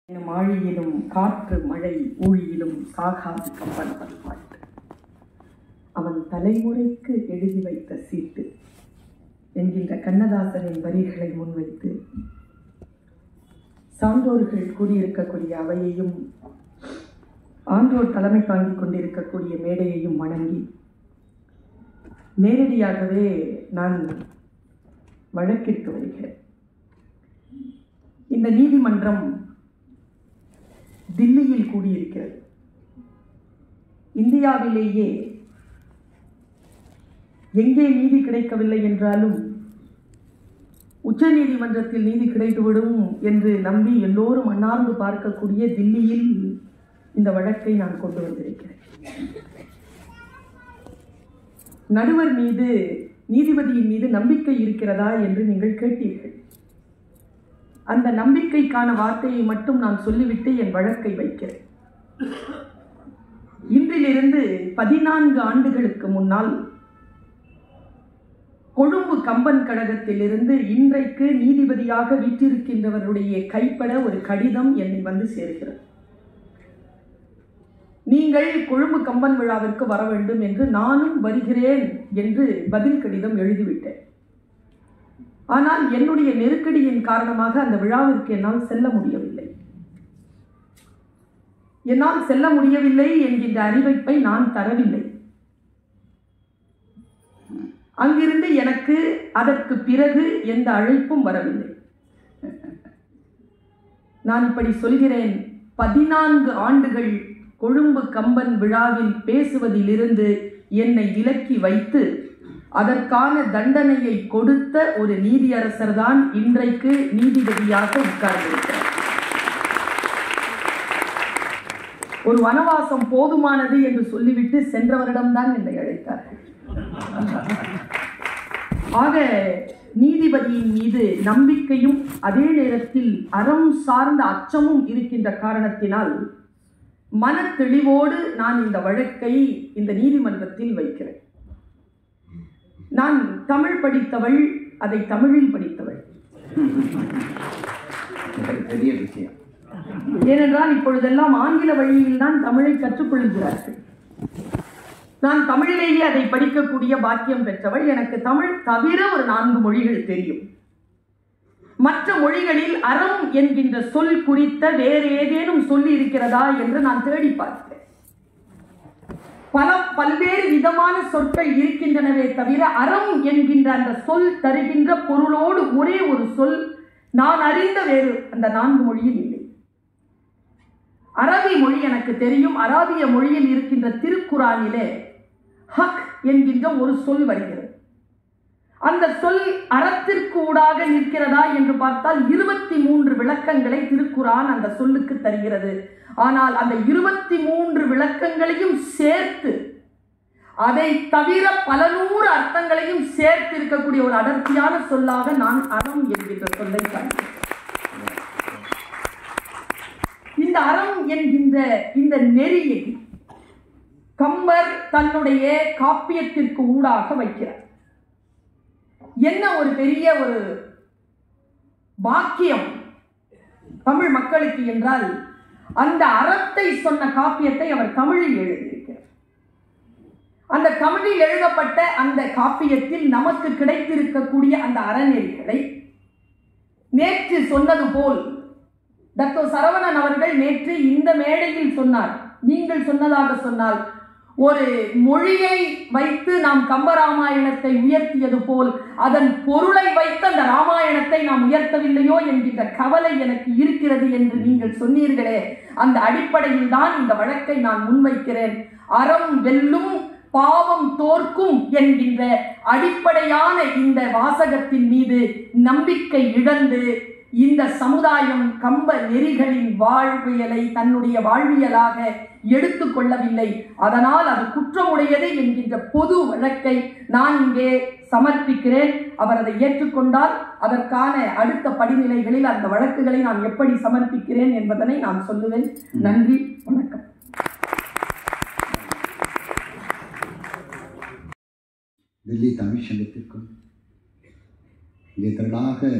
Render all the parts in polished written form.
மாழியிலும் காற்று மழை ஊழியிலும் சாகாது கம்பன் பாட்டு. அவன் தலைமுறைக்கு எழுதி வைத்த சீட்டு என்கின்ற கண்ணதாசனின் வரிகளை முன்வைத்து சான்றோர்கள் கூடியிருக்கக்கூடிய அவையையும் ஆன்றோர் தலைமை தாங்கிக் கொண்டிருக்கக்கூடிய மேடையையும் வணங்கி நேரடியாகவே நான் வழக்கிற்கு வருகிறேன். இந்த நீதிமன்றம் தில்லியில் கூடியிருக்கிறது. இந்தியாவிலேயே எங்கே நீதி கிடைக்கவில்லை என்றாலும் உச்ச நீதிமன்றத்தில் நீதி கிடைத்துவிடும் என்று நம்பி எல்லோரும் அன்னார்ந்து பார்க்கக்கூடிய தில்லியில் இந்த வழக்கை நான் கொண்டு வந்திருக்கிறேன். நடுவர் மீது, நீதிபதியின் மீது நம்பிக்கை இருக்கிறதா என்று நீங்கள் கேட்டீர்கள். அந்த நம்பிக்கைக்கான வார்த்தையை மட்டும் நான் சொல்லிவிட்டு என் வழக்கை வைக்கிறேன். இன்றிலிருந்து 14 ஆண்டுகளுக்கு முன்னால் கொழும்பு கம்பன் கழகத்திலிருந்து இன்றைக்கு நீதிபதியாக வீற்றிருக்கின்றவருடைய கைப்பட ஒரு கடிதம் என்னை வந்து சேர்கிறது. நீங்கள் கொழும்பு கம்பன் விழாவிற்கு வர வேண்டும் என்று நானும் வருகிறேன் என்று பதில் கடிதம் எழுதிவிட்டேன். ஆனால் என்னுடைய நெருக்கடியின் காரணமாக அந்த விழாவிற்கு என்னால் செல்ல முடியவில்லை. என்னால் செல்ல முடியவில்லை என்கின்ற அறிவிப்பை நான் தரவில்லை. அங்கிருந்து எனக்கு அதற்கு பிறகு எந்த அழைப்பும் வரவில்லை. நான் இப்படி சொல்கிறேன், 14 ஆண்டுகள் கொழும்பு கம்பன் விழாவில் பேசுவதிலிருந்து என்னை விலக்கி வைத்து அதற்கான தண்டனையை கொடுத்த ஒரு நீதியரசர் தான் இன்றைக்கு நீதிபதியாக உட்கார்ந்திருக்கிறார். ஒரு வனவாசம் போதுமானது என்று சொல்லிவிட்டு சென்ற வருடம்தான் என்னை அழைத்தார்கள். ஆக நீதிபதியின் மீது நம்பிக்கையும் அதே நேரத்தில் அறம் சார்ந்த அச்சமும் இருக்கின்ற காரணத்தினால் மன தெளிவோடு நான் இந்த வழக்கை இந்த நீதிமன்றத்தில் வைக்கிறேன். நான் தமிழ் படித்தவள், அதை தமிழில் படித்தவள். பெரிய விஷயம். ஏனென்றால் இப்பொழுதெல்லாம் ஆங்கில வழியில் தான் தமிழை கற்றுக்கொள்கிறார்கள். நான் தமிழிலேயே அதை படிக்கக்கூடிய பாக்கியம் பெற்றவள். எனக்கு தமிழ் தவிர ஒரு 4 மொழிகள் தெரியும். மற்ற மொழிகளில் அறம் என்கின்ற சொல் குறித்த வேறு ஏதேனும் சொல்லி இருக்கிறதா என்று நான் தேடி பார்த்தேன். பல்வேறு விதமான சொற்கள் இருக்கின்றனவே தவிர அறம் என்கின்ற அந்த சொல் தருகின்ற பொருளோடு ஒரே ஒரு சொல் நான் அறிந்த வேறு அந்த 4 மொழியில் இல்லை. அரபி மொழி எனக்கு தெரியும். அராபிய மொழியில் இருக்கின்ற திருக்குரானிலே ஹக் என்கின்ற ஒரு சொல் வருகிறது. அந்த சொல் அறத்திற்கு ஊடாக நிற்கிறதா என்று பார்த்தால் 23 விளக்கங்களை திருக்குரான் அந்த சொல்லுக்கு தருகிறது. ஆனால் அந்த 23 விளக்கங்களையும் சேர்த்து அதை தவிர பல 100 அர்த்தங்களையும் சேர்த்து இருக்கக்கூடிய ஒரு அடர்த்தியான சொல்லாக நான் அறம் என்கின்ற சொல்லை காண்கிறேன். இந்த அறம் என்கின்ற இந்த நெறியை கம்பர் தன்னுடைய காப்பியத்திற்கு ஊடாக வைக்கிறார். என்ன ஒரு பெரிய ஒரு பாக்கியம் தமிழ் மக்களுக்கு என்றால், அந்த அறத்தை சொன்ன காப்பியத்தை அவர் தமிழில் எழுதியிருக்கிறார். அந்த தமிழில் எழுதப்பட்ட அந்த காப்பியத்தில் நமக்கு கிடைத்திருக்கக்கூடிய அந்த அறநெறிகளை நேற்று சொன்னது போல் டாக்டர் சரவணன் அவர்கள் நேற்று இந்த மேடையில் சொன்னார். நீங்கள் சொன்னதாக சொன்னால், ஒரு மொழியை வைத்து நாம் கம்பராமாயணத்தை உயர்த்தியது போல் அதன் பொருளை வைத்து அந்த ராமாயணத்தை நாம் உயர்த்தவில்லையோ என்கின்ற கவலை எனக்கு இருக்கிறது என்று நீங்கள் சொன்னீர்களே. அந்த அடிப்படையில் தான் இந்த வழக்கை நான் முன்வைக்கிறேன். அறம் வெல்லும், பாவம் தோற்கும் என்கின்ற அடிப்படையான இந்த வாசகத்தின் மீது நம்பிக்கை இழந்து இந்த சமுதாயம் கம்ப நெறிகளின் வாழ்வியலை தன்னுடைய வாழ்வியலாக எடுத்துக்கொள்ளவில்லை. அதனால் அது குற்றமுடையது என்கின்ற பொது வழக்கை நான் இங்கே சமர்ப்பிக்கிறேன். அவர் அதை ஏற்றுக்கொண்டால் அதற்கான அடுத்த படிநிலைகளில் அந்த வழக்குகளை நான் எப்படி சமர்ப்பிக்கிறேன் என்பதனை நான் சொல்லுவேன். நன்றி, வணக்கம். டெல்லி தமிழ் சங்கத்திற்கும் இங்கே திரளாக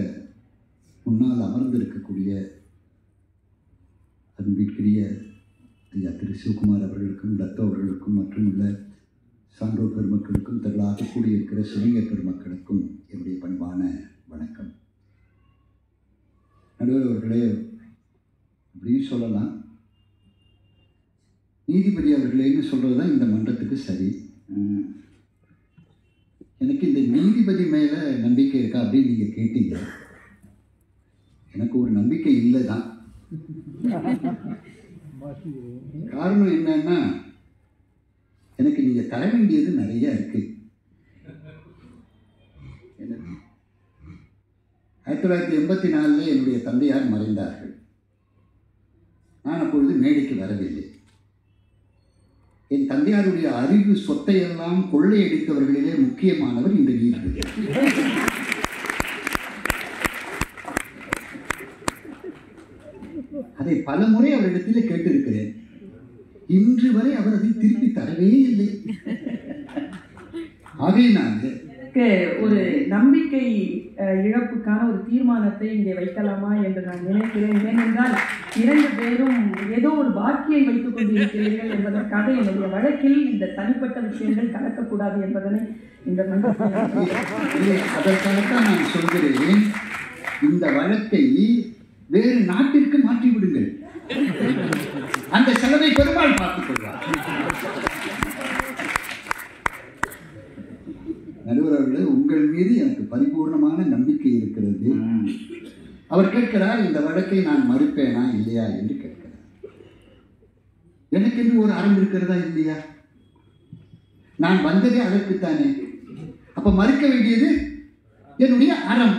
முன்னால் அமர்ந்திருக்கக்கூடிய அன்பிற்குரிய ஐயா திரு சிவகுமார் அவர்களுக்கும் தத்தோ அவர்களுக்கும் மற்றும் உள்ள சான்றோர் பெருமக்களுக்கும் திரளாக கூடியிருக்கிற சுரிஞர் பெருமக்களுக்கும் என்னுடைய பணிவான வணக்கம். நடுவர் அவர்களே, அப்படின்னு சொல்லலாம், நீதிபதி அவர்களேன்னு சொல்கிறது தான் இந்த மன்றத்துக்கு சரி. எனக்கு இந்த நீதிபதி மேலே நம்பிக்கை இருக்கா அப்படின்னு நீங்கள் கேட்டீங்க. எனக்கு ஒரு நம்பிக்கை இல்லை தான். காரணம் என்னன்னா, எனக்கு நீங்கள் தர வேண்டியது நிறைய இருக்கு. 1984 என்னுடைய தந்தையார் மறைந்தார்கள். நான் அப்பொழுது மேடைக்கு வரவில்லை. என் தந்தையாருடைய அறிவு சொத்தையெல்லாம் கொள்ளையடித்தவர்களிலே முக்கியமானவர் இந்த நீதிபதி. அதை பல முறை அவரிடத்தில் கேட்டிருக்கிறேன். இன்று வரை அவர் அதை திருப்பி தரவே இல்லை. ஆகையினால ஒரு நம்பிக்கை இழப்புக்கான ஒரு தீர்மானத்தை இங்கே வைக்கலாமா என்று நான் நினைக்கிறேன். ஏனென்றால் 2 பேரும் ஏதோ ஒரு பாக்கியை வைத்துக் கொண்டிருக்கிறீர்கள் என்பதற்காக என்னுடைய வழக்கில் இந்த தனிப்பட்ட விஷயங்கள் கலக்கக்கூடாது என்பதனை இந்த அதற்காகத்தான் நான் சொல்கிறேன், இந்த வழக்கை வேறு நாட்டிற்கு மாற்றி விடுங்கள். அந்த செலவை பெருமாள் பார்த்துக் கொள்வார். நடுவர் அவர்களே, உங்கள் மீது எனக்கு பரிபூர்ணமான நம்பிக்கை இருக்கிறது. அவர் கேட்கிறார், இந்த வழக்கை நான் மறுப்பேனா இல்லையா என்று கேட்கிறார். எனக்கு என்று ஒரு அறம் இருக்கிறதா இல்லையா? நான் வந்ததே அதற்குத்தானே. அப்ப மறுக்க வேண்டியது என்னுடைய அறம்.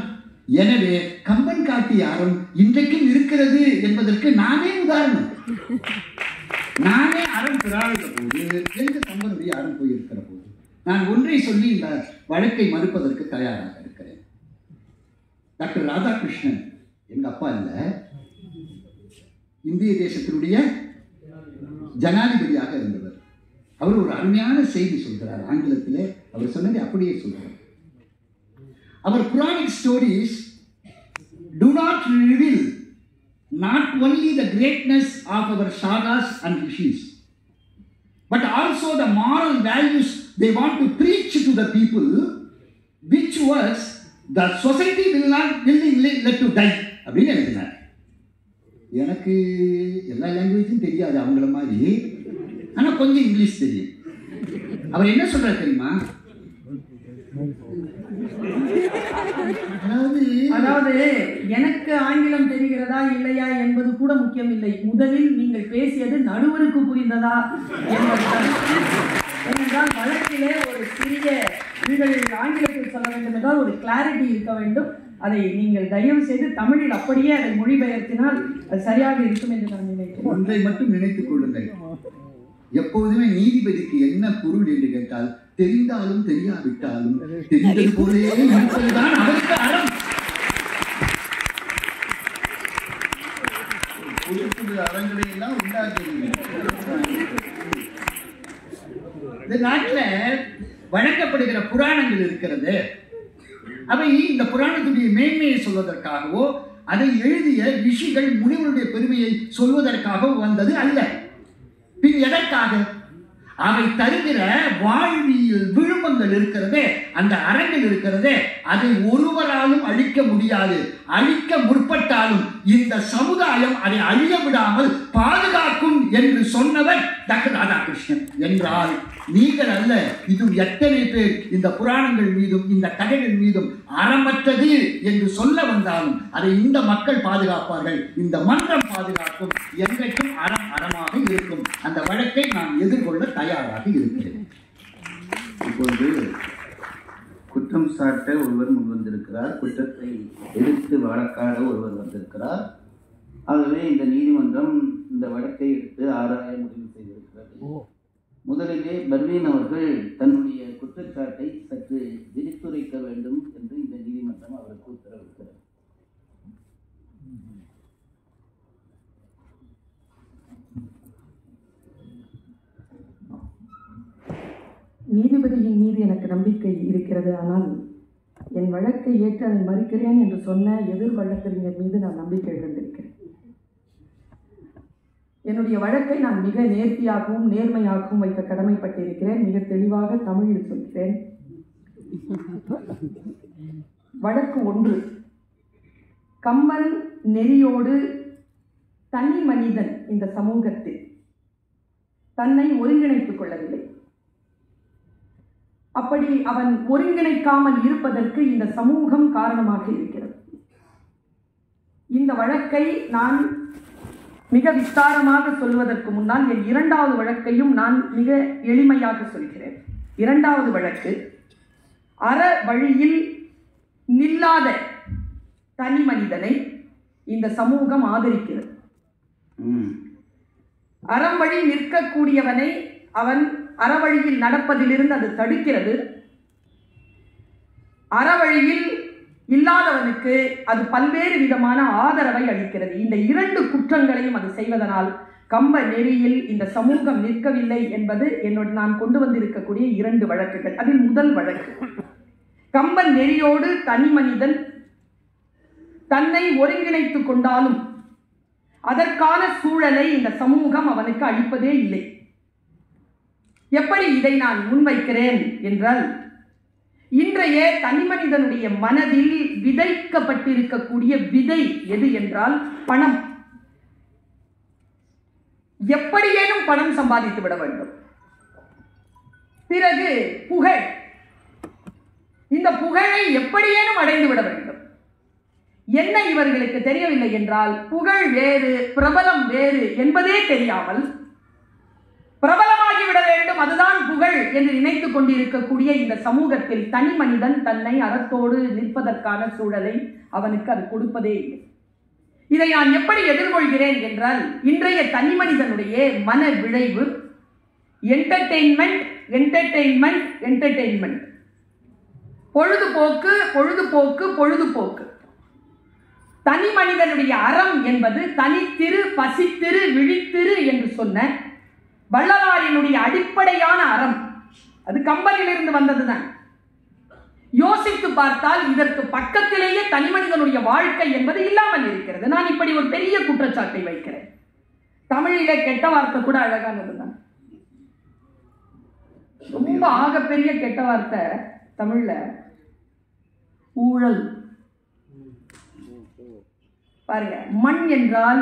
எனவே கம்பன் காட்டிய அறம் இன்றைக்கும் இருக்கிறது என்பதற்கு நானே உதாரணம். நானே அறம் பெறாத போது எங்க கம்பனுடைய அறம் போயிருக்கிற போது நான் ஒன்றை சொல்லி இந்த வழக்கை மறுப்பதற்கு தயாராக இருக்கிறேன். டாக்டர் ராதாகிருஷ்ணன் எங்க அப்பா இல்ல, இந்திய தேசத்தினுடைய ஜனாதிபதியாக இருந்தவர். அவர் ஒரு அருமையான செய்தி சொல்கிறார். ஆங்கிலத்திலே அவர் சொன்னதை அப்படியே சொல்கிறார். Our Puranic stories do not reveal not only the greatness of our sagas and rishis, but also the moral values they want to preach to the people, which was the society will not willingly let to die. அப்படின்னு எழுதினார். எனக்கு எல்லா லாங்குவேஜும் தெரியாது அவங்கள மாதிரி, ஆனால் கொஞ்சம் English தெரியும். அவர் என்ன சொல்றார் தெரியுமா? அதாவது எனக்கு ஆங்கிலம் தெரிகிறதா இல்லையா என்பது கூட முக்கியம் இல்லை. முதலில் நீங்கள் பேசியது நடுவருக்கு புரிந்ததா என்பதுதான். ஏனென்றால் வழக்கிலே ஒரு சிறிய நீங்கள் ஆங்கிலத்தில் சொல்ல வேண்டும் என்றால் ஒரு கிளாரிட்டி இருக்க வேண்டும். அதை நீங்கள் தயவு செய்து தமிழில் அப்படியே அதை மொழிபெயர்த்தினால் அது சரியாக இருக்கும் என்று நான் நினைக்கிறேன். ஒன்றை மட்டும் நினைத்துக் கொள்ளுங்கள், எப்போதுமே நீதிபதிக்கு என்ன பொருள் என்று கேட்டால், தெரிந்தாலும் தெரியாவிட்டாலும் தெரிந்தது போலே இருப்பதுதான் அவருக்கு அறம். அறங்களை எல்லாம் உண்டாக்குறீங்க. இந்த நாட்டில் வழங்கப்படுகிற புராணங்கள் இருக்கிறது. அவை இந்த புராணத்துடைய மேன்மையை சொல்வதற்காகவோ அதை எழுதிய ரிஷிகள் முனிவருடைய பெருமையை சொல்வதற்காகவோ வந்தது அல்ல. பின் எதற்காக? அவை தருகிற வாழ்வியல் விழுப்பங்கள் இருக்கிறதே, அந்த அறங்கள் இருக்கிறதே, அதை ஒருவராலும் அழிக்க முடியாது. அழிக்க முற்பட்டாலும் இந்த சமுதாயம் அதை அழிய விடாமல் பாதுகாக்கும் என்று சொன்னவர் டாக்டர் ராதாகிருஷ்ணன் என்றால் நீங்கள் அல்ல. இது எத்தனை பேர் இந்த புராணங்கள் மீதும் இந்த கதைகள் மீதும் அறமற்றது என்று சொல்ல வந்தாலும் அதை இந்த மக்கள் பாதுகாப்பார்கள், இந்த மன்றம் பாதுகாக்கும். என்றைக்கும் அறம் அறமாக இருக்கும். அந்த வழக்கை நான் எதிர்கொள்ள தயாராக இருக்கிறேன். இப்பொழுது குற்றம் சாட்ட ஒருவர் முன் வந்திருக்கிறார், குற்றத்தை எதிர்த்து வழக்காட ஒருவர் வந்திருக்கிறார். ஆகவே இந்த நீதிமன்றம் இந்த வழக்கை எடுத்து ஆராய முடிவு செய்திருக்கிறது. முதலிலே பர்வீன் அவர்கள் தன்னுடைய குற்றச்சாட்டை சற்று விரித்துரைக்க வேண்டும் என்று இந்த நீதிமன்றம் அவருக்கு உத்தரவிட்டது. நீதிபதியின் மீது எனக்கு நம்பிக்கை இருக்கிறது. ஆனால் என் வழக்கை ஏற்று அதை மறுக்கிறேன் என்று சொன்ன எதிர் வழக்கறிஞர் மீது நான் நம்பிக்கை இழந்திருக்கிறேன். என்னுடைய வழக்கை நான் மிக நேர்த்தியாகவும் நேர்மையாகவும் வைக்க கடமைப்பட்டிருக்கிறேன். மிக தெளிவாக தமிழில் சொல்கிறேன். வழக்கு 1. கம்பன் நெறியோடு தனி மனிதன் இந்த சமூகத்தில் தன்னை ஒருங்கிணைத்துக் கொள்ளவில்லை. அப்படி அவன் ஒருங்கிணைக்காமல் இருப்பதற்கு இந்த சமூகம் காரணமாக இருக்கிறது. இந்த வழக்கை நான் மிக விஸ்தாரமாக சொல்வதற்கு முன்னால் என் 2வது வழக்கையும் நான் மிக எளிமையாக சொல்கிறேன். 2வது வழக்கு அற வழியில் நில்லாத தனி மனிதனை இந்த சமூகம் ஆதரிக்கிறது. அறவழி நிற்கக்கூடியவனை அவன் அறவழியில் நடப்பதிலிருந்து அது தடுக்கிறது. அறவழியில் இல்லாதவனுக்கு அது பல்வேறு விதமான ஆதரவை அளிக்கிறது. இந்த 2 குற்றங்களையும் அது செய்வதனால் கம்ப நெறியில் இந்த சமூகம் நிற்கவில்லை என்பது நான் கொண்டு வந்திருக்கக்கூடிய 2 வழக்குகள். அதில் முதல் வழக்கு, கம்பன் நெறியோடு தனி மனிதன் தன்னை ஒருங்கிணைத்துக் கொண்டாலும் அதற்கான சூழலை இந்த சமூகம் அவனுக்கு அளிப்பதே இல்லை. எப்படி இதை நான் முன்வைக்கிறேன் என்றால், இன்றைய தனிமனிதனுடைய மனதில் விதைக்கப்பட்டிருக்கக்கூடிய விதை எது என்றால் பணம். எப்படியேனும் பணம் சம்பாதித்து விட வேண்டும். பிறகு புகழ், இந்த புகழை எப்படியேனும் அடைந்து விட வேண்டும். என்ன இவர்களுக்கு தெரியவில்லை என்றால், புகழ் வேறு பிரபலம் வேறு என்பதே தெரியாமல் பிரபலமாகிவிட வேண்டும், அதுதான் புகழ் என்று நினைத்துக் கொண்டிருக்கக்கூடிய இந்த சமூகத்தில் தனி மனிதன் தன்னை அறத்தோடு நிற்பதற்கான சூழலை அவனுக்கு அது கொடுப்பதே இல்லை. இதை நான் எப்படி எதிர்கொள்கிறேன் என்றால், இன்றைய தனி மனிதனுடைய மன விளைவு என்டர்டெயின்மெண்ட் என்டர்டெயின்மெண்ட் என்டர்டெயின்மெண்ட், பொழுதுபோக்கு பொழுதுபோக்கு பொழுதுபோக்கு. தனி மனிதனுடைய அறம் என்பது தனித்திரு பசித்திரு விழித்திரு என்று சொன்ன வள்ளலாரினுடைய அடிப்படையான அறம். அது கம்பனிலிருந்து வந்ததுதான். யோசித்து பார்த்தால் இதற்கு பக்கத்திலேயே தனி மனிதனுடைய வாழ்க்கை என்பது இல்லாமல் இருக்கிறது. நான் இப்படி ஒரு பெரிய குற்றச்சாட்டை வைக்கிறேன். தமிழிலே கெட்ட வார்த்தை கூட அழகானதுதான். ரொம்ப ஆகப்பெரிய கெட்ட வார்த்தை தமிழ்ல ஊழல். பாருங்க, மண் என்றால்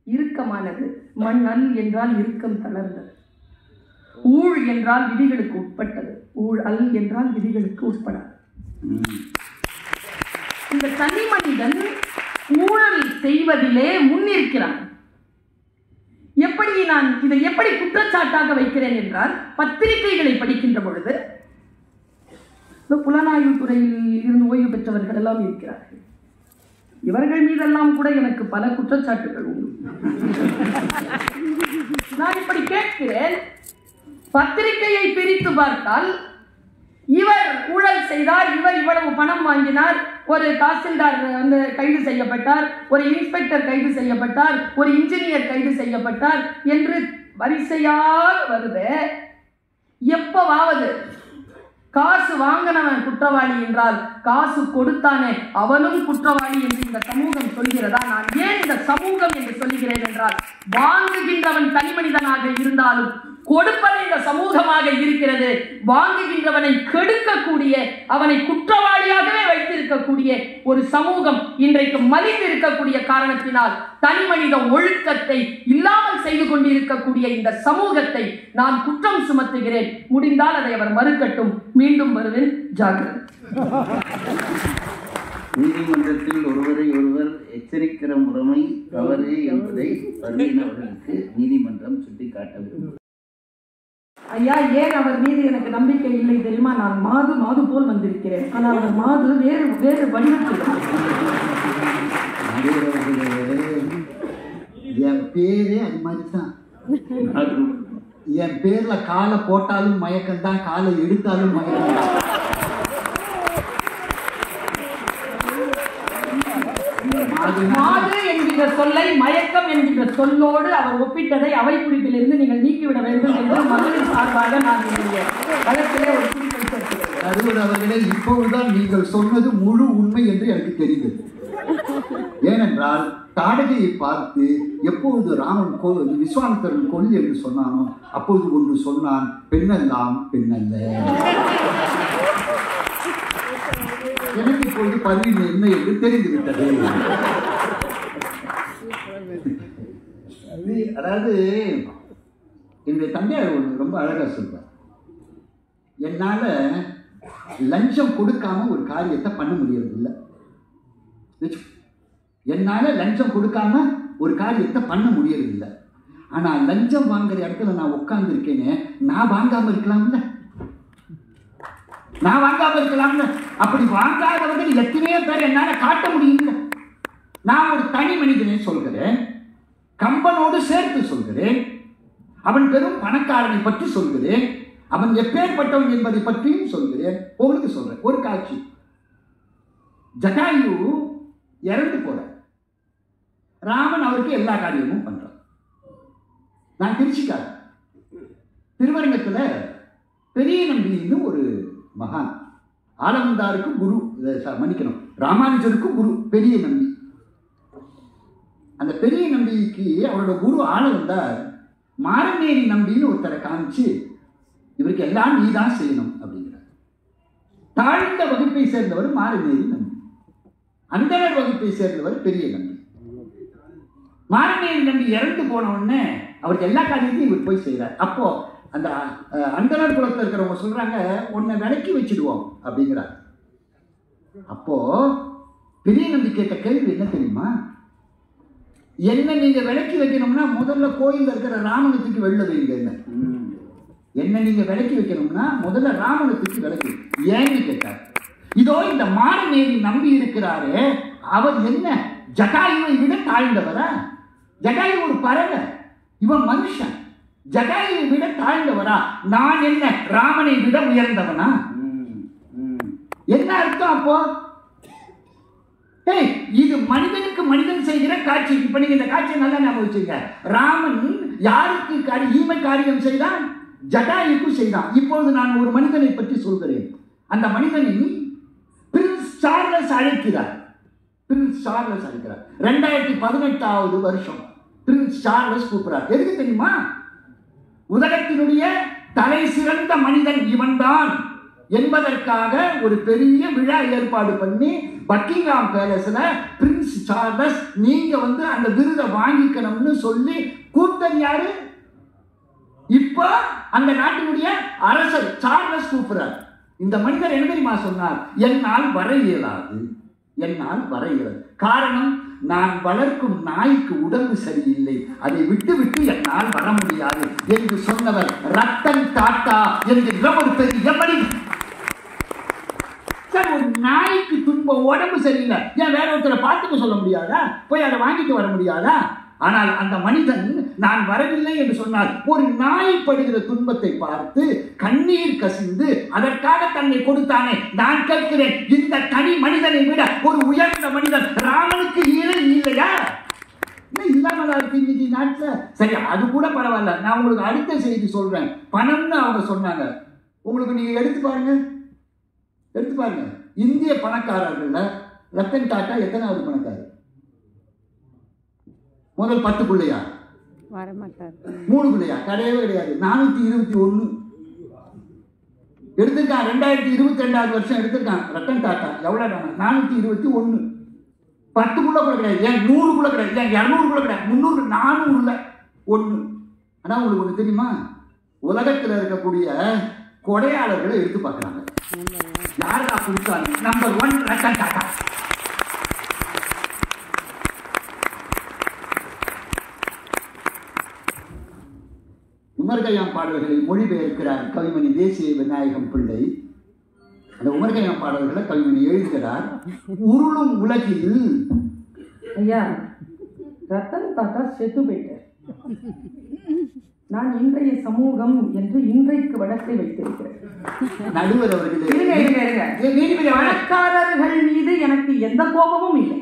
இறுக்கமானது, மண்ணல் என்றால் இறுக்கம் தளர்ந்தது. ஊழ் என்றால் விதிகளுக்கு உட்பட்டது, ஊழ் அல் என்றால் விதிகளுக்கு உட்படாது. இந்த தனி மனிதன் ஊழல் செய்வதிலே முன்னிற்கிறான். எப்படி நான் இதை எப்படி குற்றச்சாட்டாக வைக்கிறேன் என்றால், பத்திரிகைகளை படிக்கின்ற பொழுது புலனாய்வு துறையில் இருந்து ஓய்வு பெற்றவர்கள் எல்லாம் இருக்கிறார்கள். இவர்கள் மீதெல்லாம் கூட எனக்கு பல குற்றச்சாட்டுகள் உண்டு. நான் இப்படி கேட்கிறேன், பத்திரிகையை பிரித்து பார்த்தால் இவர் ஊழல் செய்தார், இவர் இவ்வளவு பணம் வாங்கினார், ஒரு தாசில்தார் வந்து கைது செய்யப்பட்டார், ஒரு இன்ஸ்பெக்டர் கைது செய்யப்பட்டார், ஒரு இன்ஜினியர் கைது செய்யப்பட்டார் என்று வரிசையாக வருது. எப்பவாவது காசு வாங்கினவன் குற்றவாளி என்றால் காசு கொடுத்தானே அவனும் குற்றவாளி என்று இந்த சமூகம் சொல்கிறதா? நான் ஏன் இந்த சமூகம் என்று சொல்கிறேன் என்றால், வாங்குகின்றவன் தனி மனிதனாக இருந்தாலும் கொடுப்பது இந்த சமூகமாக இருக்கிறது. வாங்குகின்றவனை கெடுக்கக்கூடிய, அவனை குற்றவாளியாகவே வைத்திருக்கக்கூடிய ஒரு சமூகம் இன்றைக்கு மலிந்து இருக்கக்கூடிய காரணத்தினால் தனி மனித ஒழுக்கத்தை இல்லாமல் செய்து கொண்டிருக்கக்கூடிய இந்த சமூகத்தை நான் குற்றம் சுமத்துகிறேன். முடிந்தால் அதை அவர் மறுக்கட்டும். மீண்டும் வருவேன். ஜாகிரதை. நீதிமன்றத்தில் ஒருவரை ஒருவர் எச்சரிக்கிற முறைமை தவறு என்பதை பர்வீன் அவர்களுக்கு நீதிமன்றம் சுட்டிக்காட்ட வேண்டும். ஐயா, ஏன் அவர் மீது எனக்கு நம்பிக்கை இல்லை தெரியுமா? நான் மாது போல் வந்திருக்கிறேன், ஆனால் அவர் மாது வேறு வேறு வடிவத்தில். என் பேரே அது மாதிரிதான். என் பேர்ல காலை போட்டாலும் மயக்கம் தான், காலை எடுத்தாலும் மயக்கம் தான். மாது என்கிற சொல்லை மயக்கம் என்கிற சொல்லோடு அவர் ஒப்பிட்டதை அவை குறிப்பிலிருந்து நீங்கள் நீக்கிவிட வேண்டும் என்று மகளிர் சார்பாக நான் என்னுடைய வழக்கிலே ஒரு குறிப்பை சேர்க்கிறேன். நடுவர் அவர்களே, இப்பொழுதுதான் நீங்கள் சொன்னது முழு உண்மை என்று எனக்கு தெரிந்தது. ஏனென்றால் தாடகையை பார்த்து எப்பொழுது ராமன் விஸ்வாமித்திரன் கொல் என்று சொன்னானோ அப்பொழுது ஒன்று சொன்னான், பெண்ணெல்லாம் பெண்ணல்ல. எனக்கு இப்பொழுது பதிவு என்ன என்று தெரிந்துவிட்டது. அதாவது என்னுடைய தந்தையார் ஒன்று ரொம்ப அழகா சொல்றார், என்னால லஞ்சம் கொடுக்காம ஒரு காரியத்தை பண்ண முடியறது இல்லை. என்னால லஞ்சம் கொடுக்காம ஒரு காரியத்தை பண்ண முடியறது இல்லை. ஆனா லஞ்சம் வாங்குற இடத்துல நான் உட்கார்ந்து இருக்கேன்னு, நான் வாங்காம இருக்கலாம்ல, நான் வாங்காம இருக்கலாம்ல. அப்படி வாங்காதவர்கள் எத்தனையோ பேர் என்னால காட்ட முடியல. நான் ஒரு தனி மனிதனை சொல்கிறேன், கம்பனோடு சேர்த்து சொல்கிறேன், அவன் பெரும் பணக்காரனை பற்றி சொல்கிறேன், அவன் எப்பேற்பட்டவன் என்பதை பற்றியும் சொல்கிறேன். உங்களுக்கு சொல்றேன் ஒரு காட்சி. ஜடாயு இறந்து போற, ராமன் அவருக்கு எல்லா காரியமும் பண்றான். நான் திருச்சிக்கார் திருவரங்கத்துல பெரிய நம்பின்னு ஒரு மகான், ஆலவந்தாருக்கு குரு, மன்னிக்கணும், ராமானுஜருக்கு குரு பெரிய நம்பி. அந்த பெரிய நம்பிக்கு அவரோட குரு ஆளவந்தார் மாரநேரி நம்பின்னு ஒருத்தரை காமிச்சு, இவருக்கு எல்லாம் நீதான் செய்யணும் அப்படிங்கிறார். தாழ்ந்த வகுப்பை சேர்ந்தவர் மாரநேரி நம்பி, அந்தனர் வகுப்பை சேர்ந்தவர் பெரிய நம்பி. மாரநேரி நம்பி இறந்து போன உடனே அவருக்கு எல்லா காரியத்தையும் இவர் போய் செய்யறார். அப்போ அந்த அந்தனர் குலத்தில் இருக்கிறவங்க சொல்றாங்க, உன்னை விலக்கி வச்சிடுவோம் அப்படிங்கிறார். அப்போ பெரிய நம்பி கேட்ட கேள்வி என்ன தெரியுமா, என்ன நீங்க விலக்கி வைக்கணும்னா முதல்ல கோயில்ல இருக்கிற ராமனுக்கு வெளில வைங்க. என்ன நீங்க விலக்கி வைக்கணும்னா முதல்ல ராமனுக்கு விலக்கி ஏன்னு கேட்டார். இதோ இந்த மாரநேரி நம்பி இருக்கிறாரு, அவர் என்ன ஜடாயுவை விட தாழ்ந்தவரா? ஜடாயு ஒரு பறவை, இவன் மனுஷன். ஜடாயுவை விட தாழ்ந்தவரா? நான் என்ன ராமனை விட உயர்ந்தவனா? என்ன அர்த்தம் அப்போ? இது மனிதனுக்கு மனிதன் செய்கிற காட்சி. இப்ப நீங்க இந்த காட்சியை நல்லா ஞாபகம் வச்சுங்க. ராமன் யாருக்கு ஈமை காரியம் செய்தான்? ஜடாயுக்கு செய்தான். இப்பொழுது நான் ஒரு மனிதனை பற்றி சொல்கிறேன். அந்த மனிதனை பிரின்ஸ் சார்லஸ் அழைக்கிறார். பிரின்ஸ் சார்லஸ் அழைக்கிறார். 2018 வருஷம் பிரின்ஸ் சார்லஸ் கூப்பிடுறார். எதுக்கு தெரியுமா? உலகத்தினுடைய தலை சிறந்த மனிதன் இவன்தான் என்பதற்காக ஒரு பெரிய விழா ஏற்பாடு பண்ணி பக்கிங்ஹாம் பேலஸ்ல பிரின்ஸ் சார்லஸ் நீங்க அந்த விருதை வாங்கிக்கணும்னு சொல்லி கூப்பிட்டது யாரு? இப்ப அந்த நாட்டினுடைய அரசர் சார்லஸ் கூப்பிடுறார். இந்த மனிதர் என்ன தெரியுமா சொன்னார்? என்னால் வர இயலாது, என்னால் வர இயலாது. காரணம், நான் வளர்க்கும் நாய்க்கு உடம்பு சரியில்லை, அதை விட்டு விட்டு என்னால் வர முடியாது என்று சொன்னவர் ரத்தன் டாட்டா என்கிற ஒரு பெரிய மனிதன். சார், ஒரு நாய்க்கு துன்பம், உடம்பு சரியில்லை, ஏன் வேற ஒருத்தரை பார்த்துக்க சொல்ல முடியாதா? போய் அதை வாங்கிட்டு வர முடியாதா? ஆனால் அந்த மனிதன் நான் வரவில்லை என்று சொன்னால் ஒரு நாய் படுகிற துன்பத்தை பார்த்து கண்ணீர் கசிந்து அதற்காக தன்னை கொடுத்தானே. நான் கேட்கிறேன், இந்த தனி மனிதனை விட ஒரு உயர்ந்த மனிதன் ராமனுக்கு ஈழை இல்லையா? இல்லாமலா இருக்கு இன்னைக்கு நாட்டுல? சரி, அது கூட பரவாயில்ல. நான் உங்களுக்கு அடுத்த செய்தி சொல்றேன். பணம்னு அவங்க சொன்னாங்க. உங்களுக்கு நீங்க எடுத்து பாருங்க, எடுத்து பாருங்க. இந்திய பணக்காரர்கள்ல ரத்தன் டாட்டா எத்தனாவது பணக்காரர்? முதல் 10 பிள்ளையா? 3 பிள்ளையா? கிடையவே கிடையாது. 421 எடுத்திருக்கான். 2022 வருஷம் எடுத்திருக்கான் ரத்தன் டாட்டா. எவ்வளவு? 421. 10 கூட கிடையாது, ஏன் 100 கூட கிடையாது, ஏன் 200 கூட கிடையாது, 300, 400 1. ஆனா உங்களுக்கு ஒண்ணு தெரியுமா? உலகத்தில் இருக்கக்கூடிய கொடையாளர்களை எடுத்து பார்க்கிறாங்க. யாரா கொடுத்தாங்க? நம்பர் 1 ரத்தன் டாட்டா. உமர்கயாம் பாடல்களை மொழிபெயர்க்கிறார் கவிமணி தேசிய விநாயகம் பிள்ளை. அந்த உமர்கயாம் பாடல்களை கவிமணி எழுதுகிறார். உருளும் உலகில் ஐயா, ரத்தன் டாட்டா செத்து போயிட்டார். நான் இன்றைய சமூகம் என்று இன்றைக்கு வழக்கை வைத்திருக்கிறேன். நடுவர் அவர்களே, பணக்காரர்கள் மீது எனக்கு எந்த கோபமும் இல்லை.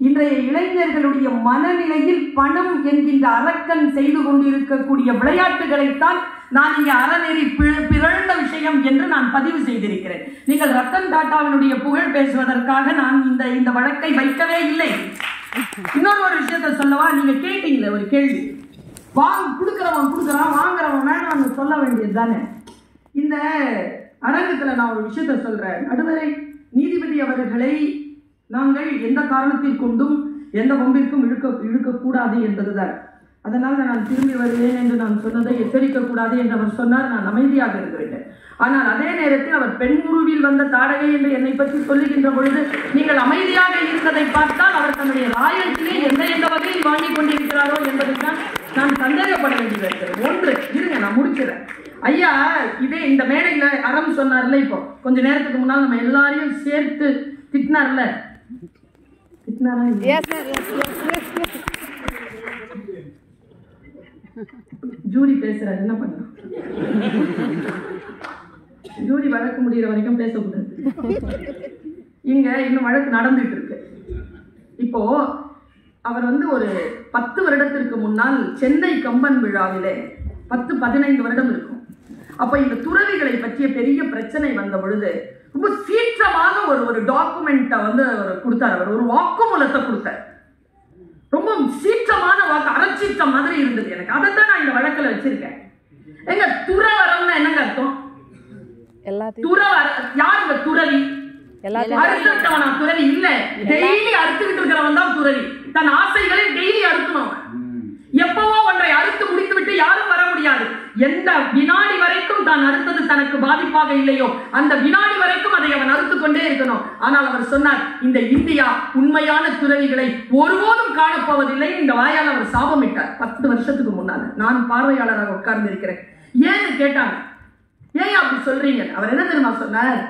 இன்றைய இளைஞர்களுடைய மனநிலையில் பணம் என்கின்ற அரக்கன் செய்து கொண்டிருக்கக்கூடிய விளையாட்டுகளைத்தான் நான் இங்கே அறநெறி பிறழ்ந்த விஷயம் என்று நான் பதிவு செய்திருக்கிறேன். நீங்கள் ரத்தன் டாட்டாவினுடைய புகழ் பேசுவதற்காக நான் இந்த வழக்கை வைக்கவே இல்லை. இன்னொரு விஷயத்தை சொல்லவா? நீங்க கேட்டீங்களே ஒரு கேள்வி, கொடுக்கிறவன் கொடுக்குறான், வாங்குறவன் வேணாம் சொல்ல வேண்டியது தானே. இந்த அரங்கத்துல நான் ஒரு விஷயத்த சொல்றேன். நடுவரை நீதிபதி அவர்களை நாங்கள் எந்த காரணத்தில் கொண்டும் எந்த வம்பிற்கும் இழுக்கக்கூடாது என்பதுதான். அதனால் நான் திரும்பி வருவேன் என்று நான் சொன்னதை எச்சரிக்க கூடாது என்று அவர் சொன்னார். நான் அமைதியாக இருக்கிறேன். ஆனால் அதே நேரத்தில் அவர் பெண்முருவில் வந்த தாடகை என்று என்னை பற்றி சொல்லுகின்ற பொழுது நீங்கள் அமைதியாக இருந்ததை பார்த்தால் அவர் தன்னுடைய ராயல்ட்டியை எந்த வகையில் வாங்கி கொண்டிருக்கிறாரோ என்பதைத்தான் நான் சந்தேகப்பட வேண்டியிருக்கிறது. ஒன்று இருங்க, நான் முடிக்கிறேன். ஐயா, இதே இந்த மேடையில அறம் சொன்னார்ல, இப்போ கொஞ்ச நேரத்துக்கு முன்னால் நம்ம எல்லாரையும் சேர்த்து திட்டினார்ல, ஜூரி பேசுறாரு, என்ன பண்ண? ஜூரி வழக்கு முடிகிற வரைக்கும் பேசக்கூடாது. இங்க இன்னும் வழக்கு நடந்துட்டு இருக்கு. இப்போ அவர் ஒரு 10 வருடத்திற்கு முன்னால் சென்னை கம்பன் விழாவிலே 10-15 வருடம் இருக்கும். அப்ப இந்த துறவிகளை பற்றிய பெரிய பிரச்சனை வந்த பொழுது ரொம்ப சீற்றமாக ஒரு டாக்குமெண்ட்டை கொடுத்தார். அவர் ஒரு வாக்குமூலத்தை கொடுத்தார். ரொம்ப சீற்றமான வாக்கு, அறச்சீற்றம் மாதிரி இருந்தது. எனக்கு அதைத்தான் நான் இந்த வழக்கில் வச்சிருக்கேன். எங்க துறவரம்னா என்னங்க அர்த்தம்? யாருங்க துறவி? அறுத்தவனா துறவி இல்ல. டெய்லி அறுத்துக்கிட்டு இருக்கிறவன் தான் துறவி. தன் ஆசைகளை டெய்லி அறுக்கணும். எப்பவோ ஒன்றை அறுத்து முடித்து விட்டு யாரும் வர முடியாது. எந்த வினாடி வரைக்கும் தான் அறுத்தது தனக்கு பாதிப்பாக இல்லையோ அந்த வினாடி வரைக்கும் அதை அவன் அறுத்துக் கொண்டே இருக்கணும். ஆனால் அவர் சொன்னார், இந்த இந்தியா உண்மையான துறவிகளை ஒருபோதும் காணப்போவதில்லை. இந்த வாயால் அவர் சாபமிட்டார் 10 வருஷத்துக்கு முன்னால. நான் பார்வையாளராக உட்கார்ந்து இருக்கிறேன். ஏன்னு கேட்டாங்க, ஏன் அப்படி சொல்றீங்க? அவர் என்ன தெரியுமா சொன்னார்?